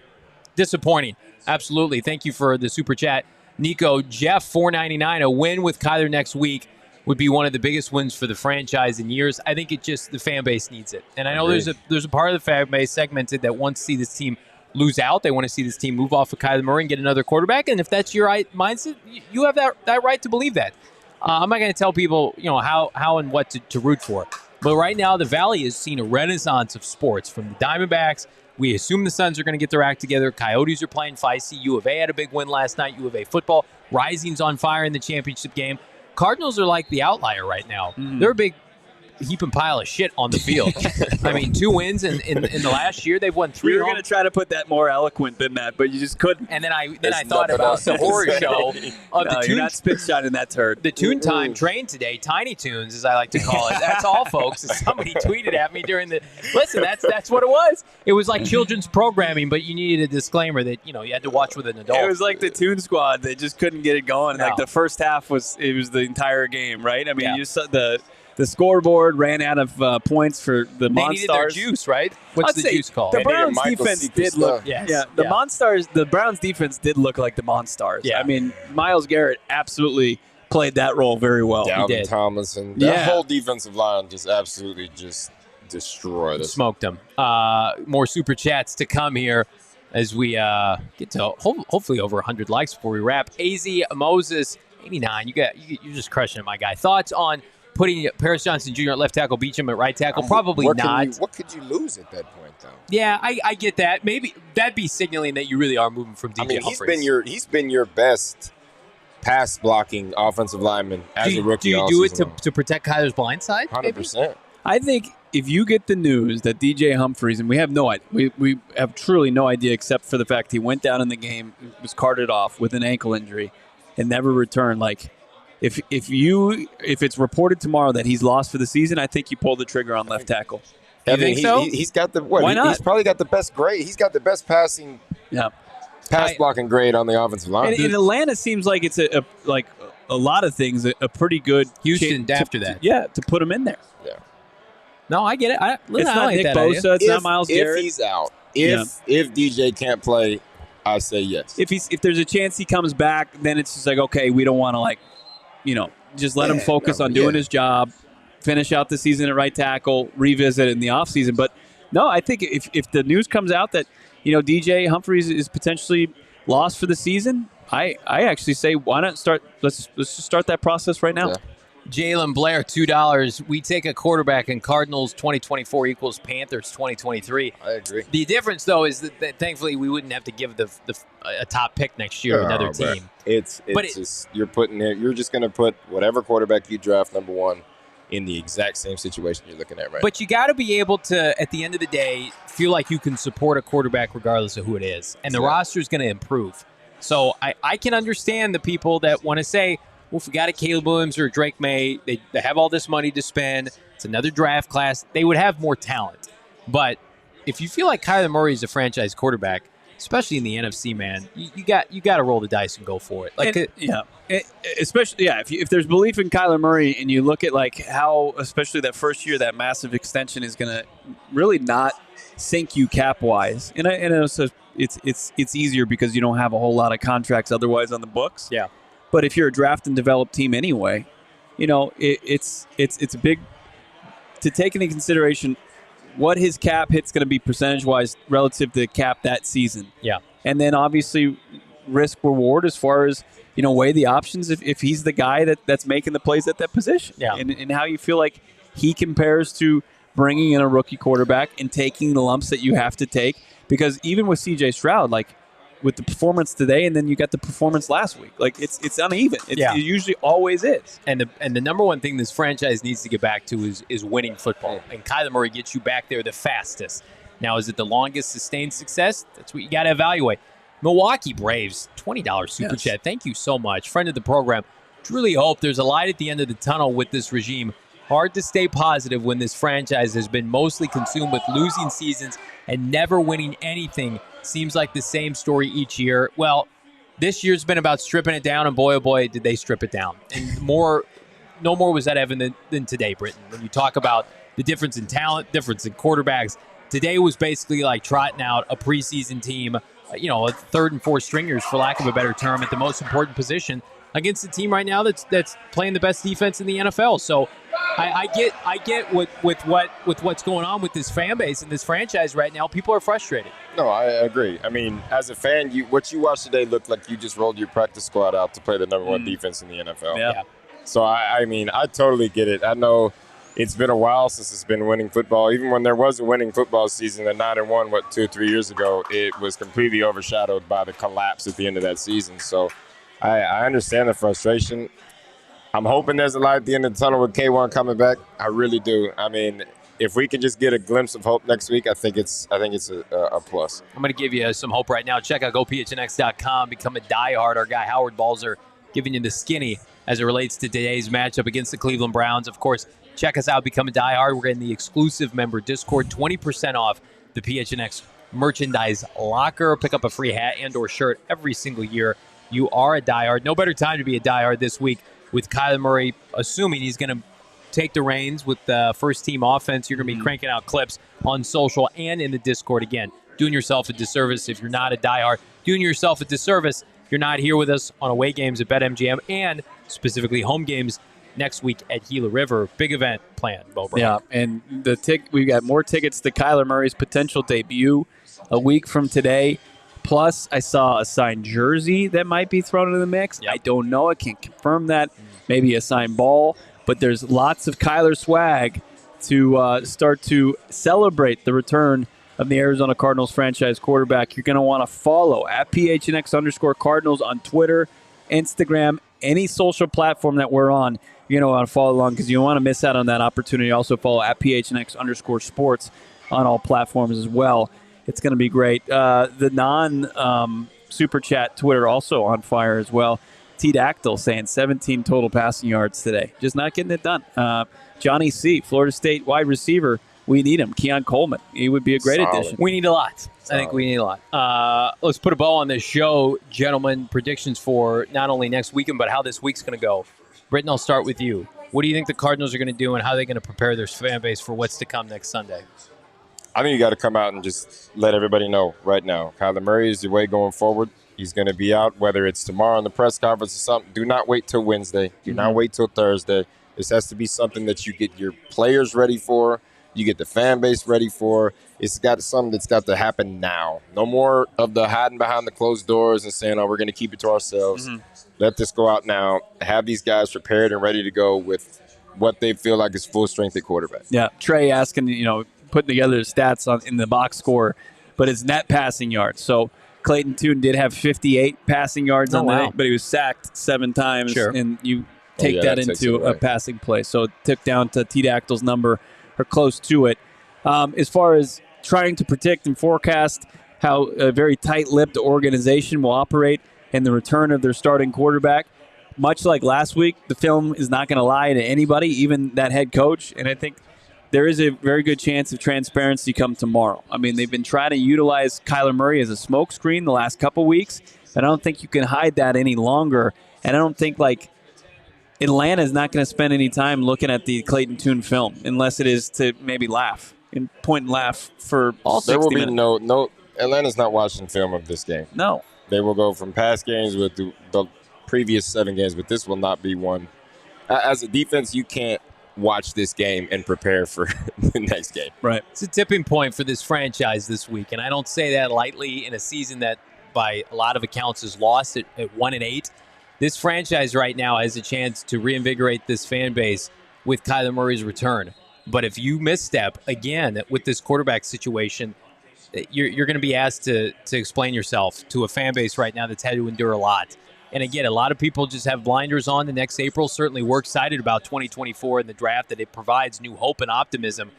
Disappointing. Absolutely. Thank you for the super chat. Nico, Jeff, $4.99. A win with Kyler next week would be one of the biggest wins for the franchise in years. I think the fan base needs it. And I know there's a part of the fan base segmented that wants to see this team lose out. They want to see this team move off of Kyler Murray and get another quarterback. And if that's your mindset, you have that right to believe that. I'm not going to tell people, how and what to root for. But right now, the Valley has seen a renaissance of sports from the Diamondbacks. We assume the Suns are going to get their act together. Coyotes are playing feisty. U of A had a big win last night. U of A football. Rising's on fire in the championship game. Cardinals are like the outlier right now. They're a big heaping pile of shit on the field. I mean, 2 wins in the last year. They've won 3.
We were going to try to put that more eloquent than that, but you just couldn't.
And then I thought about the horror show of the
you're not spit shining that turd.
The Tune Time train today, Tiny Tunes, as I like to call it. That's all, folks. Somebody tweeted at me during the listen. That's what it was. It was like children's programming, but you needed a disclaimer that you had to watch with an adult.
It was like the Tune Squad. They just couldn't get it going.
No.
Like the first half was the entire game, right? I mean, you saw the scoreboard ran out of points for the Monstars.
They needed their juice, right? What's the juice called?
The Browns defense did look. The Monstars. The Browns defense did look like the Monstars.
Yeah.
I mean, Myles Garrett absolutely played that role very well.
Dalvin Tomlinson. That whole defensive line just absolutely just destroyed us.
Smoked them. More super chats to come here as we get to hopefully over 100 likes before we wrap. AZ Moses 89. You're just crushing it, my guy. Thoughts on putting Paris Johnson Jr. at left tackle, Beachum at right tackle? Probably not.
What could you lose at that point, though?
Yeah, I get that. Maybe that'd be signaling that you really are moving from DJ Humphries.
He's been your best pass blocking offensive lineman as a rookie.
Do you do it to protect Kyler's blind side?
100%.
I think if you get the news that DJ Humphries, and we have no idea, we have truly no idea except for the fact he went down in the game, was carted off with an ankle injury, and never returned. Like, if it's reported tomorrow that he's lost for the season, I think you pull the trigger on left tackle.
You think so?
He's got the what?
Why not?
He's probably got the best grade. He's got the best pass blocking grade on the offensive line.
And Atlanta seems like it's a lot of things a pretty good
Houston after that.
to put him in there.
Yeah.
No, I get it.
It's not Nick Bosa. It's not Myles Garrett.
If he's out, if DJ can't play, I say yes.
If there's a chance he comes back, then it's just like, okay, we don't want to just let him focus on doing his job, finish out the season at right tackle, revisit in the offseason. But no, I think if the news comes out that DJ Humphries is potentially lost for the season, I actually say why not start? Let's just start that process right now.
Yeah.
Jalen Blair, $2. We take a quarterback in Cardinals 2024 equals Panthers 2023.
I agree.
The difference, though, is that thankfully we wouldn't have to give a top pick next year to another team.
You're just going to put whatever quarterback you draft number 1 in the exact same situation you're looking at right now.
But you got to be able to, at the end of the day, feel like you can support a quarterback regardless of who it is. And the roster is going to improve. So I can understand the people that want to say, well, if we got a Caleb Williams or a Drake May, they have all this money to spend. It's another draft class. They would have more talent. But if you feel like Kyler Murray is a franchise quarterback, especially in the NFC, man, you got to roll the dice and go for it.
Especially if there's belief in Kyler Murray, and you look at how, especially that first year, that massive extension is going to really not sink you cap wise. And it's easier because you don't have a whole lot of contracts otherwise on the books.
Yeah.
But if you're a draft and develop team anyway, it's a big to take into consideration what his cap hit's going to be percentage-wise relative to cap that season.
Yeah.
And then obviously risk-reward as far as, weigh the options if he's the guy that's making the plays at that position.
Yeah.
And how you feel like he compares to bringing in a rookie quarterback and taking the lumps that you have to take. Because even with C.J. Stroud, with the performance today, and then you got the performance last week. It's uneven. It usually always is.
And the number one thing this franchise needs to get back to is winning football. And Kyler Murray gets you back there the fastest. Now, is it the longest sustained success? That's what you got to evaluate. Milwaukee Braves, $20 super chat. Thank you so much. Friend of the program. Truly hope there's a light at the end of the tunnel with this regime. Hard to stay positive when this franchise has been mostly consumed with losing seasons and never winning anything. Seems like the same story each year. Well, this year's been about stripping it down, and boy, oh boy, did they strip it down. And no more was that evident than today, Britton. When you talk about the difference in talent, difference in quarterbacks, today was basically like trotting out a preseason team a third and fourth stringers, for lack of a better term, at the most important position against a team right now that's playing the best defense in the NFL. So I get with what's going on with this fan base and this franchise right now. People are frustrated.
No, I agree. I mean, as a fan, what you watched today looked like you just rolled your practice squad out to play the number one defense in the NFL.
Yeah.
So I mean, I totally get it. I know it's been a while since it's been winning football. Even when there was a winning football season at 9-1, 2 or 3 years ago, it was completely overshadowed by the collapse at the end of that season. So I understand the frustration. I'm hoping there's a light at the end of the tunnel with K1 coming back. I really do. I mean, if we can just get a glimpse of hope next week, I think it's a plus.
I'm going to give you some hope right now. Check out GoPHNX.com. Become a diehard. Our guy Howard Balzer giving you the skinny as it relates to today's matchup against the Cleveland Browns. Of course, check us out. Become a diehard. We're in the exclusive member Discord. 20% off the PHNX merchandise locker. Pick up a free hat and or shirt every single year. You are a diehard. No better time to be a diehard this week with Kyler Murray, assuming he's going to take the reins with the first-team offense. You're going to be cranking out clips on social and in the Discord. Again, doing yourself a disservice if you're not a diehard. Doing yourself a disservice if you're not here with us on away games at BetMGM and specifically home games next week at Gila River. Big event planned, Bo Brown.
Yeah, and we got more tickets to Kyler Murray's potential debut a week from today. Plus, I saw a signed jersey that might be thrown into the mix. Yep. I don't know. I can't confirm that. Maybe a signed ball. But there's lots of Kyler swag to start to celebrate the return of the Arizona Cardinals franchise quarterback. You're going to want to follow at PHNX_Cardinals on Twitter, Instagram, any social platform that we're on. You're going to want to follow along because you don't want to miss out on that opportunity. Also follow at PHNX_Sports on all platforms as well. It's going to be great. The non-Super Chat Twitter also on fire as well. T-Dactyl saying 17 total passing yards today. Just not getting it done. Johnny C., Florida State wide receiver. We need him. Keon Coleman. He would be a great addition.
We need a lot. I think we need a lot. Let's put a bow on this show, gentlemen. Predictions for not only next weekend, but how this week's going to go. Britton, I'll start with you. What do you think the Cardinals are going to do, and how are they going to prepare their fan base for what's to come next Sunday?
I think you got to come out and just let everybody know right now. Kyler Murray is the way going forward. He's going to be out, whether it's tomorrow in the press conference or something. Do not wait till Wednesday. Do not wait till Thursday. This has to be something that you get your players ready for, you get the fan base ready for. It's got something that's got to happen now. No more of the hiding behind the closed doors and saying, oh, we're going to keep it to ourselves. Let this go out now. Have these guys prepared and ready to go with what they feel like is full strength at quarterback.
Yeah, Trey asking, putting together the stats in the box score, but it's net passing yards. So Clayton Tune did have 58 passing yards on the night, but he was sacked 7 times, and you take that into a passing play. So it took down to T-Dactyl's number, or close to it. As far as trying to predict and forecast how a very tight-lipped organization will operate and the return of their starting quarterback, much like last week, the film is not going to lie to anybody, even that head coach, and I think there is a very good chance of transparency come tomorrow. I mean, they've been trying to utilize Kyler Murray as a smokescreen the last couple weeks, and I don't think you can hide that any longer. And I don't think, Atlanta is not going to spend any time looking at the Clayton Tune film unless it is to maybe laugh and point and laugh for all 60 minutes.
There will be no Atlanta's not watching film of this game.
No.
They will go from past games with the previous 7 games, but this will not be one. As a defense, you can't watch this game and prepare for the next game.
Right.
It's a tipping point for this franchise this week, and I don't say that lightly in a season that by a lot of accounts is lost at 1-8. This franchise right now has a chance to reinvigorate this fan base with Kyler Murray's return. But if you misstep again with this quarterback situation, you're going to be asked to explain yourself to a fan base right now that's had to endure a lot. And again, a lot of people just have blinders on the next April. Certainly we're excited about 2024 and the draft, that it provides new hope and optimism.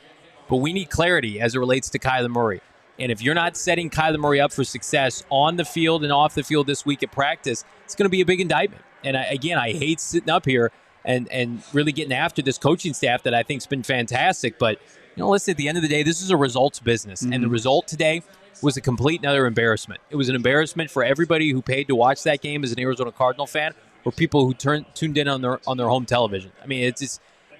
But we need clarity as it relates to Kyler Murray. And if you're not setting Kyler Murray up for success on the field and off the field this week at practice, it's going to be a big indictment. And I hate sitting up here and really getting after this coaching staff that I think has been fantastic. But, listen, at the end of the day, this is a results business. And the result today was a complete another embarrassment. It was an embarrassment for everybody who paid to watch that game as an Arizona Cardinal fan, or people who tuned in on their home television. I mean,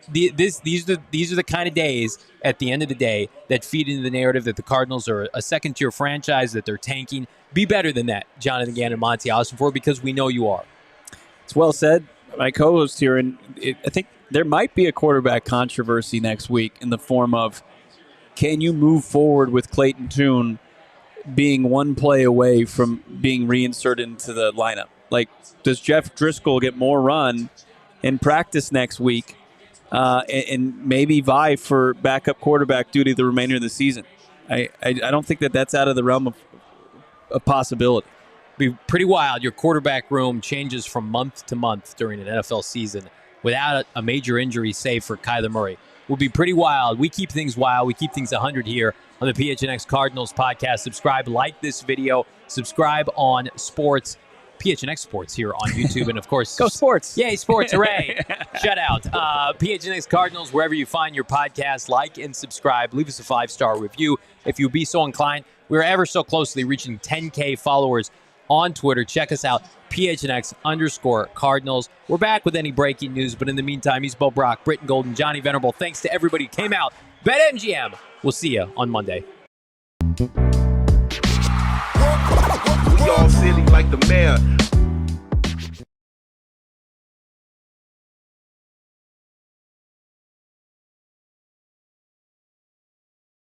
these are the kind of days at the end of the day that feed into the narrative that the Cardinals are a second-tier franchise, that they're tanking. Be better than that, Jonathan Gannon and Monty Ossenford, because we know you are.
It's well said. My co-host here, and I think there might be a quarterback controversy next week in the form of, can you move forward with Clayton Tune being one play away from being reinserted into the lineup? Like, does Jeff Driscoll get more run in practice next week and maybe vie for backup quarterback duty the remainder of the season? I don't think that's out of the realm of possibility.
Be pretty wild. Your quarterback room changes from month to month during an NFL season without a major injury, save for Kyler Murray. Would be pretty wild. We keep things wild. We keep things 100 here on the PHNX Cardinals podcast. Subscribe, like this video. Subscribe on Sports, PHNX Sports here on YouTube. And, of course,
Go Sports.
Yay, sports. Hooray. Shutout. PHNX Cardinals, wherever you find your podcast, like and subscribe. Leave us a 5-star review if you'd be so inclined. We're ever so closely reaching 10K followers on Twitter. Check us out, PHNX_Cardinals. We're back with any breaking news, but in the meantime, he's Bo Brock, Britton Golden, Johnny Venerable. Thanks to everybody who came out. BetMGM. We'll see you on Monday.
We all silly like the mayor.